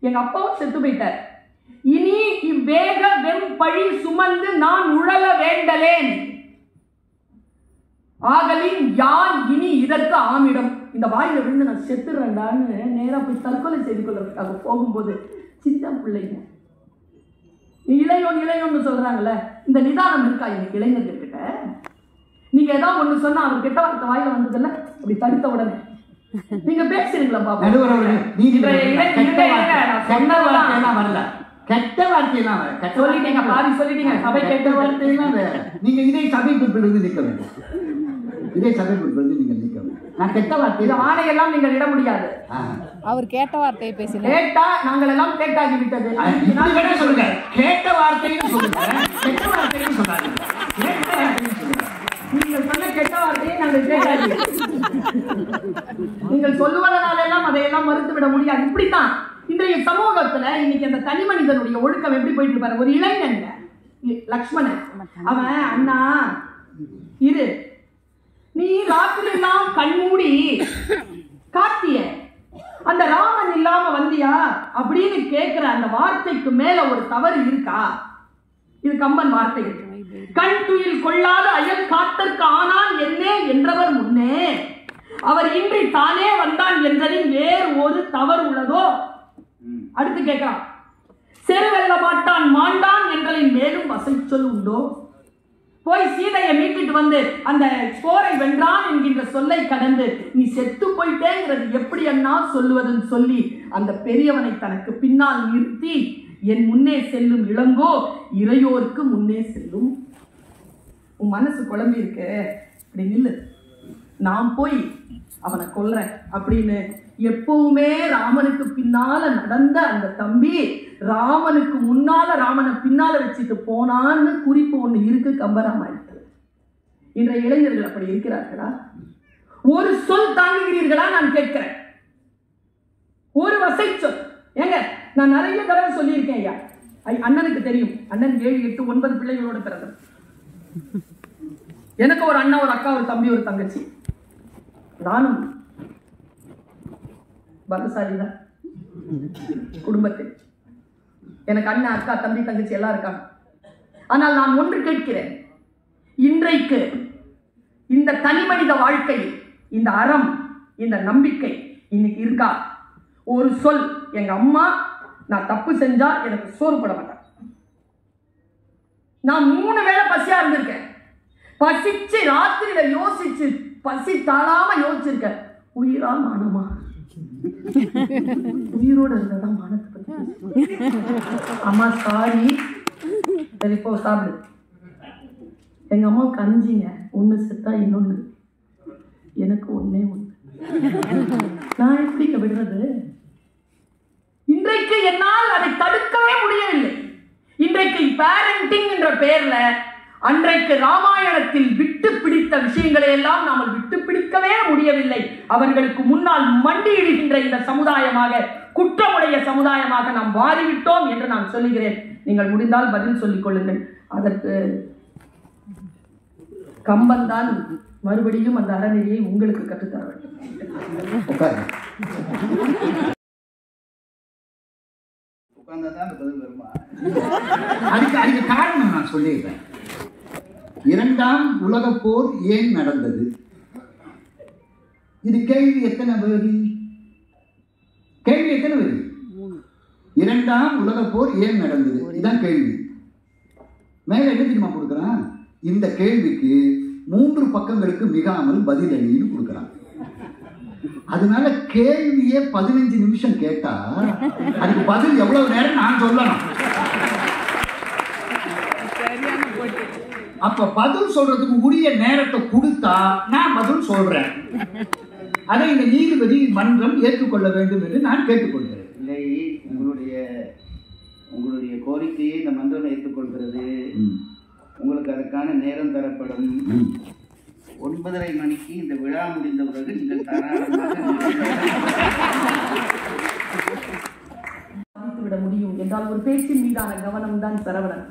எங்க அப்பாவும் செத்து போயிட்டார். இனி இவ்வேக வெம்பழி சுமந்து நான் உழல வேண்டலேன், ஆகலின் யான் இனி இதற்கு ஆமிடம். இந்த வாயில விழுந்து நான் செத்துறேன்டான்னு நேரா போய் தற்கொலை செய்து கொள்றதுக்காக போகும்போது சின்ன பிள்ளைங்க இளையோன்னு சொல்றாங்கல்ல, இந்த நிதானம் இருக்கா இன்னைக்கு இளைஞர்கள் கிட்ட? நீங்க ஏதாவது ஒண்ணு சொன்னா அவர் கெட்ட வார்த்தை வாயில வந்ததில்ல, அப்படி தடுத்த உடனே நீங்க பேசுறீங்களா பாப்பா? வரல, கெட்ட வார்த்தையெல்லாம் சொல்லிட்டீங்க, பாதி சொல்லிட்டீங்க. சபை கெட்ட வார்த்தையெல்லாம் நீங்க இதே சபை குறிப்பிலிருந்து நிற்க வேண்டும். இதே சபை குறிப்பிலிருந்து நீங்க நிற்க வேண்டும். நான் கெட்ட வார்த்தை ஆணையெல்லாம் நீங்கள் இட முடியாது. அவர் கேட்ட வார்த்தையை பேசல. கேட்டா நாங்கள் எல்லாம் கேட்டாகி விட்டது. சொல்லுங்க, கேட்ட வார்த்தைன்னு சொல்லுங்க, கெட்ட வார்த்தைன்னு சொல்லாதீங்க. நீங்கள் சொன்ன கெட்ட வார்த்தையை நாங்கள் கேட்டாகி, நீங்கள் சொல்லுவதனால எல்லாம் அதையெல்லாம் மறுத்து விட முடியாது. இப்படித்தான் இன்றைய சமூகத்துல இன்னைக்கு அந்த தனி மனிதனுடைய ஒழுக்கம் எப்படி போயிட்டு இருப்பாரு? ஒரு இளைஞன் லக்ஷ்மணன், அவன் அண்ணா இரு, நீ ராத்திரி எல்லாம் கண்மூடி காத்திய, அந்த ராமன் இல்லாம வந்தியா அப்படின்னு கேட்கிற அந்த வார்த்தைக்கு மேல ஒரு தவறு இருக்கா? இது கம்பன் வார்த்தை. கண் துயில் கொள்ளாத அயல் காத்தற்கு ஆனான் என்னே என்றவர் முன்னே அவர் இன்றி தானே வந்தான் என்றதில் வேறு ஒரு தவறு உள்ளதோ? அடுத்து கேட்கிறான், செருவெல்ல மாட்டான் மாண்டான் என்றலின் மேலும் வசை சொல் உண்டோ? போய் சீதையை மீட்டுட்டு வந்து அந்த போரை வென்றான் என்கின்ற சொல்லை கடந்து நீ செத்து போயிட்டேங்கிறது எப்படி அண்ணா சொல்லுவதுன்னு சொல்லி அந்த பெரியவனை தனக்கு பின்னால் நிறுத்தி, என் முன்னே செல்லும் இளங்கோ இறையோருக்கு முன்னே செல்லும். உன் மனசு குழம்பி இருக்கு, அப்படி நில்லு, நான் போய் அவனை கொல்றேன் அப்படின்னு எப்பவுமே ராமனுக்கு பின்னால நடந்த அந்த தம்பி ராமனுக்கு முன்னால ராமனை பின்னால வச்சுட்டு போனான்னு குறிப்பு ஒண்ணு இருக்கு கம்பராமாயணத்துல. இன்றைய இளைஞர்கள் அப்படி இருக்கிறார்களா? ஒரு சொல் தாங்குகிறீர்களா நான் கேட்கிறேன். ஒரு வசை சொல். ஏங்க நான் நிறைய தடவை சொல்லியிருக்கேன் ஐயா, அண்ணனுக்கு தெரியும், அண்ணன் 7, 8, 9 பிள்ளைகளோட பிறந்தது. எனக்கு ஒரு அண்ணா, ஒரு அக்கா, ஒரு தம்பி, ஒரு தங்கச்சி. நானும் பலசாலி தான் குடும்பத்தில். எனக்கு அண்ணன், அக்கா, தம்பி, தங்கச்சி எல்லாம் இருக்காங்க. ஆனால் நான் ஒன்று கேட்கிறேன், இன்றைக்கு இந்த தனி மனித வாழ்க்கை, இந்த அறம், இந்த நம்பிக்கை இன்னைக்கு இருக்கா? ஒரு சொல், எங்க அம்மா நான் தப்பு செஞ்சா எனக்கு சோறு போட மாட்டேன். நான் 3 வேளை பசியா இருந்திருக்கேன். பசிச்சு ராத்திரியில யோசிச்சு பசி தாழாம யோசிச்சிருக்கேன். உயிரா மானமா? உயிரோட இருந்ததான் மானத்தை பத்தி. அம்மா சாரி, சரி போ சாப்பிடு. எங்க அம்மாவுக்கு 5ங்க, 1 செத்தா இன்னொன்னு, எனக்கு 1 நான் எப்படி விடுறது? இன்றைக்கு என்னால் அதை தடுக்கவே முடியவில்லை. இன்றைக்கு பேரண்டிங் என்ற பெயர்ல அன்றைக்கு ராமாயணத்தில் விட்டு பிடித்த விஷயங்களை எல்லாம் நாம் விட்டு பிடிக்கவே முடியவில்லை. அவர்களுக்கு முன்னால் மண்டியிடுகின்ற இந்த சமுதாயமாக, குற்றமுடைய சமுதாயமாக நாம் மாறிவிட்டோம் என்று நான் சொல்லுகிறேன். நீங்கள் முடிந்தால் பதில் சொல்லிக் கொள்ளுங்கள். அதற்கு கம்பன் தான் மறுபடியும் அந்த அறநெறியை உங்களுக்கு கற்றுத்தர வேண்டும். அதுக்கு காரணம் நான் சொல்லிடுறேன். 2ஆம் உலகப் போர் ஏன் நடந்தது? இது கேள்வி எத்தனை வருது? 2ஆம் உலகப் போர் ஏன் நடந்தது? இதுதான் கேள்வி. மேல என்ன தெரியுமா கொடுக்குறான்? இந்த கேள்விக்கு 3 பக்கங்களுக்கு மிகாமல் பதில் எழுதின்னு கொடுக்குறான். அதனால கேள்வியே 15 நிமிஷம் கேட்டா அதுக்கு பதில் எவ்வளவு நேரம் நான் சொல்லணும். அப்ப பதில் சொல்றதுக்கு உரிய நேரத்தை கொடுத்தா நான் பதில் சொல்றேன். அதை இந்த நீதிபதி மன்றம் ஏற்றுக்கொள்ள வேண்டும் என்று நான் கேட்டுக்கொள்கிறேன். இல்லை, உங்களுடைய கோரிக்கையை இந்த மன்றம் ஏற்றுக்கொள்கிறது. உங்களுக்கு அதுக்கான நேரம் தரப்படும். 9:30 மணிக்கு இந்த விழா முடிந்த பிறகு நீங்கள் விட முடியும் என்றால் ஒரு பேச்சின் மீதான கவனம் தான் சரவணன்,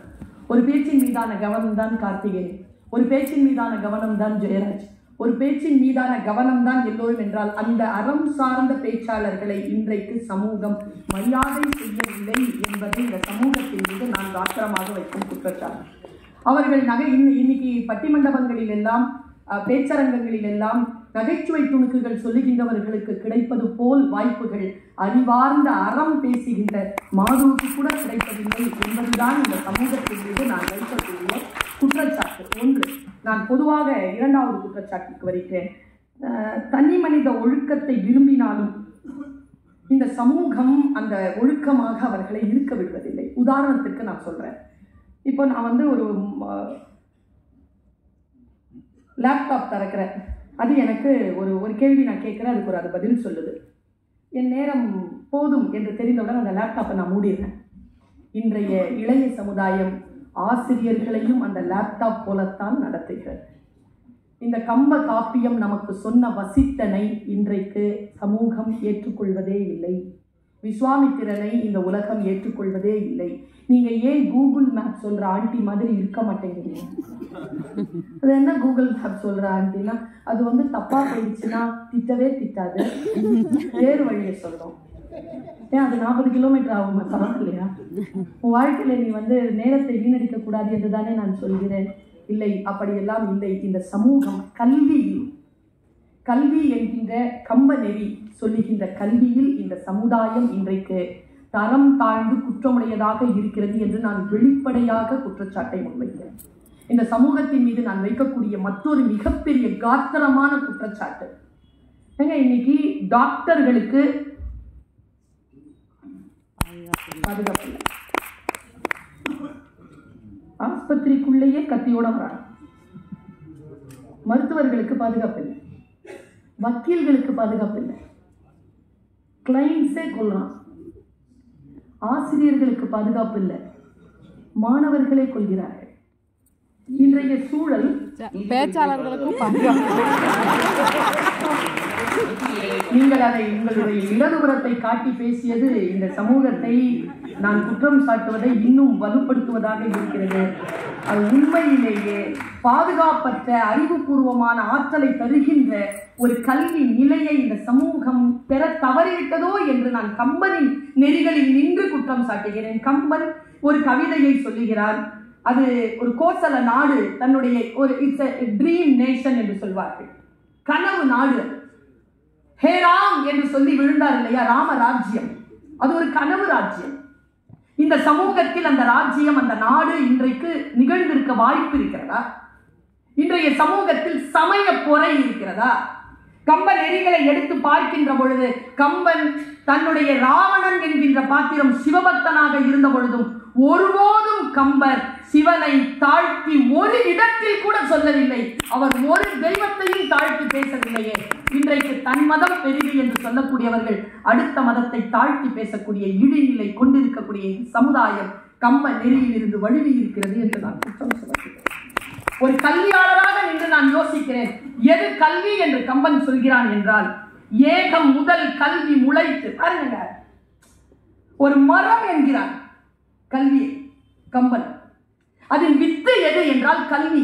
ஒரு பேச்சின் மீதான கவனம் தான் கார்த்திகேயன், ஒரு பேச்சின் மீதான கவனம் தான் ஜெயராஜ், ஒரு பேச்சின் மீதான கவனம் தான் எல்லோரும் என்றால் அந்த அறம் சார்ந்த பேச்சாளர்களை இன்றைக்கு சமூகம் மரியாதை செய்யவில்லை என்பது இந்த சமூகத்தின் மீது நான் ஆத்திரமாக வைக்கும் குற்றச்சாட்டு. அவர்கள் இன்னைக்கு பட்டிமண்டபங்களில் எல்லாம், பேச்சரங்கங்களில் எல்லாம் நகைச்சுவை துணுக்குகள் சொல்லுகின்றவர்களுக்கு கிடைப்பது போல் வாய்ப்புகள் அறிவார்ந்த அறம் பேசுகின்ற மாதவுக்கு கூட கிடைப்பதில்லை என்பதுதான் இந்த சமூகத்தின் மீது நான் வைக்கக்கூடிய குற்றச்சாட்டு. 1. நான் பொதுவாக 2வது குற்றச்சாட்டுக்கு வருகிறேன். தனி மனித ஒழுக்கத்தை விரும்பினாலும் இந்த சமூகம் அந்த ஒழுக்கமாக அவர்களை இருக்க விடுவதில்லை. உதாரணத்துக்கு நான் சொல்றேன். இப்போ நான் ஒரு லேப்டாப் திறக்கிறேன். அது எனக்கு ஒரு கேள்வி நான் கேட்குறேன், அதுக்கு அது பதில் சொல்லுது. என் நேரம் போதும் என்று தெரிந்தவுடன் அந்த லேப்டாப்பை நான் மூடிடுறேன். இன்றைய இளைய சமுதாயம் ஆசிரியர்களையும் அந்த லேப்டாப் போலத்தான் நடத்துகிறது. இந்த கம்ப காப்பியம் நமக்கு சொன்ன வசிட்டனை இன்றைக்கு சமூகம் ஏற்றுக்கொள்வதே இல்லை. விஸ்வாமித்திரனை இந்த உலகம் ஏற்றுக்கொள்வதே இல்லை. நீங்க ஏன் கூகுள் மேப் சொல்ற ஆண்டி மாதிரி இருக்க மாட்டேங்கிறீங்க? அது என்ன கூகுள் மேப் சொல்ற ஆண்டினா, அது தப்பா போயிடுச்சுன்னா திட்டவே திட்டாது, வேறு வழியை சொல்றோம். ஏன் அது 40 கிலோமீட்டர் ஆகும் பரவாயில்லையா? உன் வாழ்க்கையில நீ நேரத்தை வீணடிக்க கூடாது என்று தானே நான் சொல்கிறேன். இல்லை, அப்படியெல்லாம் இல்லை. இந்த சமூகம் கல்வி என்கின்ற கம்ப நெறி சொல்லுகின்ற கல்வியில் இந்த சமுதாயம் இன்றைக்கு தரம் தாழ்ந்து குற்றமுடையதாக இருக்கிறது என்று நான் வெளிப்படையாக குற்றச்சாட்டை முன்வைக்கிறேன். இந்த சமூகத்தின் மீது நான் வைக்கக்கூடிய மற்றொரு மிகப்பெரிய காத்திரமான குற்றச்சாட்டு, இன்னைக்கு டாக்டர்களுக்கு பாதுகாப்பு இல்லை. ஆஸ்பத்திரிக்குள்ளேயே கத்தியோட வராங்க. மருத்துவர்களுக்கு பாதுகாப்பு இல்லை, வக்கீல்களுக்கு பாதுகாப்பு இல்லை, கிளைண்ட்ஸே கொள்றான். ஆசிரியர்களுக்கு பாதுகாப்பு இல்லை, மாணவர்களே கொள்கிறார்கள். இன்றைய சூழல் பேச்சாளர்களுக்கும் பாதுகாப்பு. நீங்கள் அதை உங்களுடைய இடதுபுறத்தை காட்டி பேசியது இந்த சமூகத்தை நான் குற்றம் சாட்டுவதை இன்னும் வலுப்படுத்துவதாக இருக்கிறது. அது உண்மையிலேயே பாதுகாப்பற்ற அறிவுபூர்வமான ஆற்றலை தருகின்ற ஒரு கல்வி நிலையை இந்த சமூகம் பெற தவறிவிட்டதோ என்று நான் கம்பனின் நெறிகளில் நின்று குற்றம் சாட்டுகிறேன். கம்பன் ஒரு கவிதையை சொல்லுகிறார். அது ஒரு கோசல நாடு, தன்னுடைய ஒரு இட்ஸ் ட்ரீம் நேஷன் என்று சொல்வார்கள், கனவு நாடு. ஹே ராம் என்று சொல்லி விழுந்தார் இல்லையா, ராம ராஜ்யம், அது ஒரு கனவு ராஜ்யம். இந்த சமூகத்தில் அந்த ராஜ்யம், அந்த நாடு இன்றைக்கு நிகழ்ந்திருக்க வாய்ப்பு இருக்கிறதா? இன்றைய சமூகத்தில் சமய பொறை இருக்கிறதா? கம்பன் நெறிகளை எடுத்து பார்க்கின்ற பொழுது, கம்பன் தன்னுடைய ராவணன் என்கின்ற பாத்திரம் சிவபக்தனாக இருந்த பொழுதும் ஒருபோதும் கம்பர் சிவனை தாழ்த்தி ஒரு இடத்தில் கூட சொல்லவில்லை. அவர் ஒரு தெய்வத்தையும் தாழ்த்தி பேசவில்லையே. இன்றைக்கு தன் மதம் பெரிது என்று சொல்லக்கூடியவர்கள் அடுத்த மதத்தை தாழ்த்தி பேசக்கூடிய இழிநிலை கொண்டிருக்கக்கூடிய சமுதாயம் கம்ப நெறியில் இருந்து வழுவி இருக்கிறது என்று நான் குற்றம் சொல்கிறேன். ஒரு கல்வியாளராக நின்று நான் யோசிக்கிறேன், எது கல்வி என்று கம்பன் சொல்கிறான் என்றால், ஏகம் முதல் கல்வி முளைத்து, பாருங்க, ஒரு மரம் என்கிறான் கல்வி கம்பன். அதன் வித்து எது என்றால் கல்வி.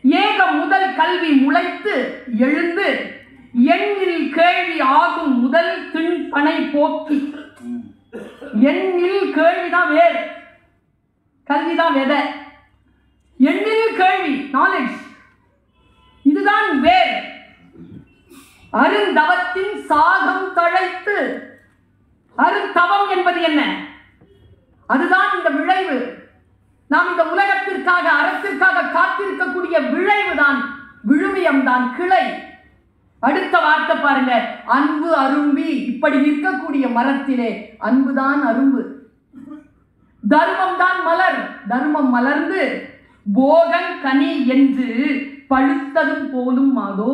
ஏகம் முதல் கல்வி முளைத்து எழுந்து எண்ணில் கேள்வி ஆகும் முதல் திண்பனை போக்கி. எண்ணில் கேள்விதான் வேர், கல்விதான் விதை. எண்ணில் கேள்வி, நாலேஜ், இதுதான் வேர். அருந்தவத்தின் சாகம் தழைத்து, அருந்தவம் என்பது என்ன? அதுதான் இந்த விளைவு. நாம் இந்த உலகத்திற்காக, அறத்திற்காக காத்திருக்கக்கூடிய விளைவு தான், விழுமியம் தான் கிளை. அடுத்த வார்த்தை பாருங்க, அன்பு அரும்பி. இப்படி நிற்கக்கூடிய மரத்திலே அன்புதான் அரும்பு, தர்மம் தான் மலர். தர்மம் மலர்ந்து போகன் கனி என்று பழுத்ததும் போலும் மாதோ.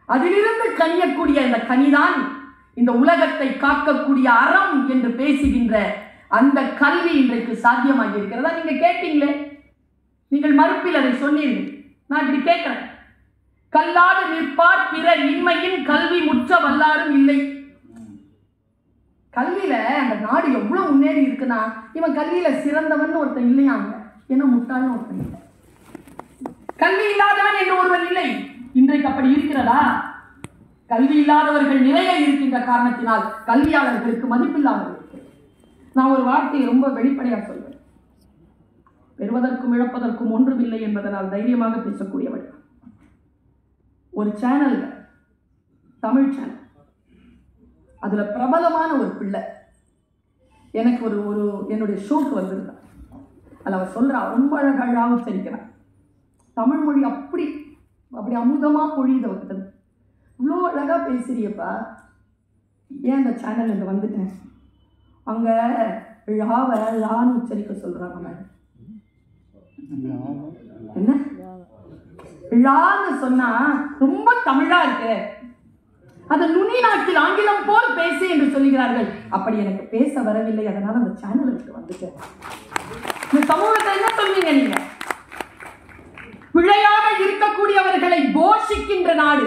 அதிலிருந்து கனியக்கூடிய இந்த கனிதான் இந்த உலகத்தை காக்கக்கூடிய அறம் என்று பேசுகின்ற அந்த கல்வி இன்றைக்கு சாத்தியமாகி இருக்கிறதா? நீங்க கேட்டீங்களே, நீங்கள் மறுப்பில் அதை சொன்னீர்கள். நான் இப்படி கேட்கிறேன், கல்லாது நிற்பார் பிறர் இன்மையின் கல்வி முற்ற வல்லாரும் இல்லை. கல்வியில அந்த நாடு எவ்வளவு முன்னேறி இருக்குன்னா, இவன் கல்வியில சிறந்தவன் ஒருத்தன் இல்லையாங்க, என்ன முட்டாள்னு ஒருத்தன் இல்லை, கல்வி இல்லாதவன் என்று ஒருவன் இல்லை. இன்றைக்கு அப்படி இருக்கிறதா? கல்வி இல்லாதவர்கள் நிறைய இருக்கின்ற காரணத்தினால் கல்வியாளர்களுக்கு மதிப்பில்லாமல் இருக்கிறது. நான் ஒரு வார்த்தையை ரொம்ப வெளிப்படையாக சொல்வேன், பெறுவதற்கும் இழப்பதற்கும் ஒன்றுமில்லை என்பதனால் தைரியமாக பேசக்கூடியவள். ஒரு சேனல், தமிழ் சேனல், அதுல பிரபலமான ஒரு பிள்ளை எனக்கு ஒரு என்னுடைய ஷோக்கு வந்திருந்தா. அதில் அவர் சொல்றா, ரொம்ப அழகாக உச்சரிக்கிறான், தமிழ் மொழி அப்படி அப்படி அமுதமா பொழியுது அவர்கிட்ட. இவ்வளோ அழகா பேசுறியப்பா, ஏன் அந்த சேனல் இங்க வந்துட்டேன், அங்க ழாவை லான்னு உச்சரிக்க சொல்றாங்க. என்ன ழான்னு சொன்னா ரொம்ப தமிழா இருக்கு, அது நுனி நாட்டில் ஆங்கிலம் போல் பேசு என்று சொல்லுகிறார்கள். அப்படி எனக்கு பேச வரவில்லை, அதனால அந்த சேனலுக்கு வந்துட்டேன். இந்த சமூகத்தை என்ன சொல்வீங்க நீங்க? பிழையாக இருக்கக்கூடியவர்களை போஷிக்கின்ற நாடு,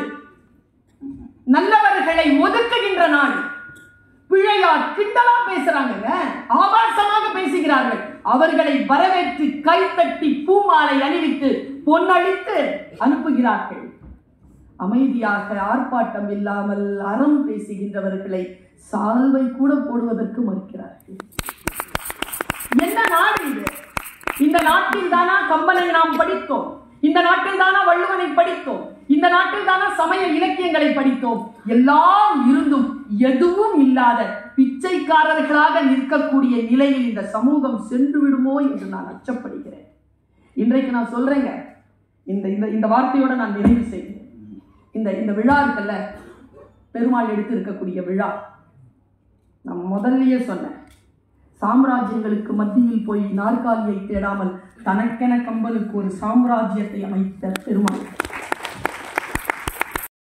நல்லவர்களை ஒதுக்குகின்ற நாடு. பிழையா கிண்டலா பேசுறாங்க, ஆபாசமாக பேசுகிறார்கள். அவர்களை வரவேற்று கைத்தட்டி பூமாலை அணிவித்து பொன்னளித்து அனுப்புகிறார்கள். அமைதியாக ஆர்ப்பாட்டம் இல்லாமல் அறம் பேசுகின்றவர்களை சால்வை கூட போடுவதற்கு மறுக்கிறார்கள். என்ன நாடு இது? இந்த நாட்டில் தானா கம்பனை நாம் படித்தோம்? இந்த நாட்டில் தானா வள்ளுவனை படித்தோம்? இந்த நாட்டில் தானா சமய இலக்கியங்களை படித்தோம்? எல்லாம் இருந்தும் எதுவும் இல்லாத பிச்சைக்காரர்களாக நிற்கக்கூடிய நிலையில் இந்த சமூகம் சென்று விடுமோ என்று நான் அச்சப்படுகிறேன். இன்றைக்கு நான் சொல்றேங்க, இந்த வார்த்தையோட நான் நிறைவு செய்கிறேன். இந்த விழா இருக்குல்ல, பெருமாள் எடுத்து இருக்கக்கூடிய விழா, நான் முதல்லயே சொன்னேன், சாம்ராஜ்யங்களுக்கு மத்தியில் போய் நாற்காலியை தேடாமல் தனக்கென கம்பனுக்கு ஒரு சாம்ராஜ்யத்தை அமைத்த பெருமாள்.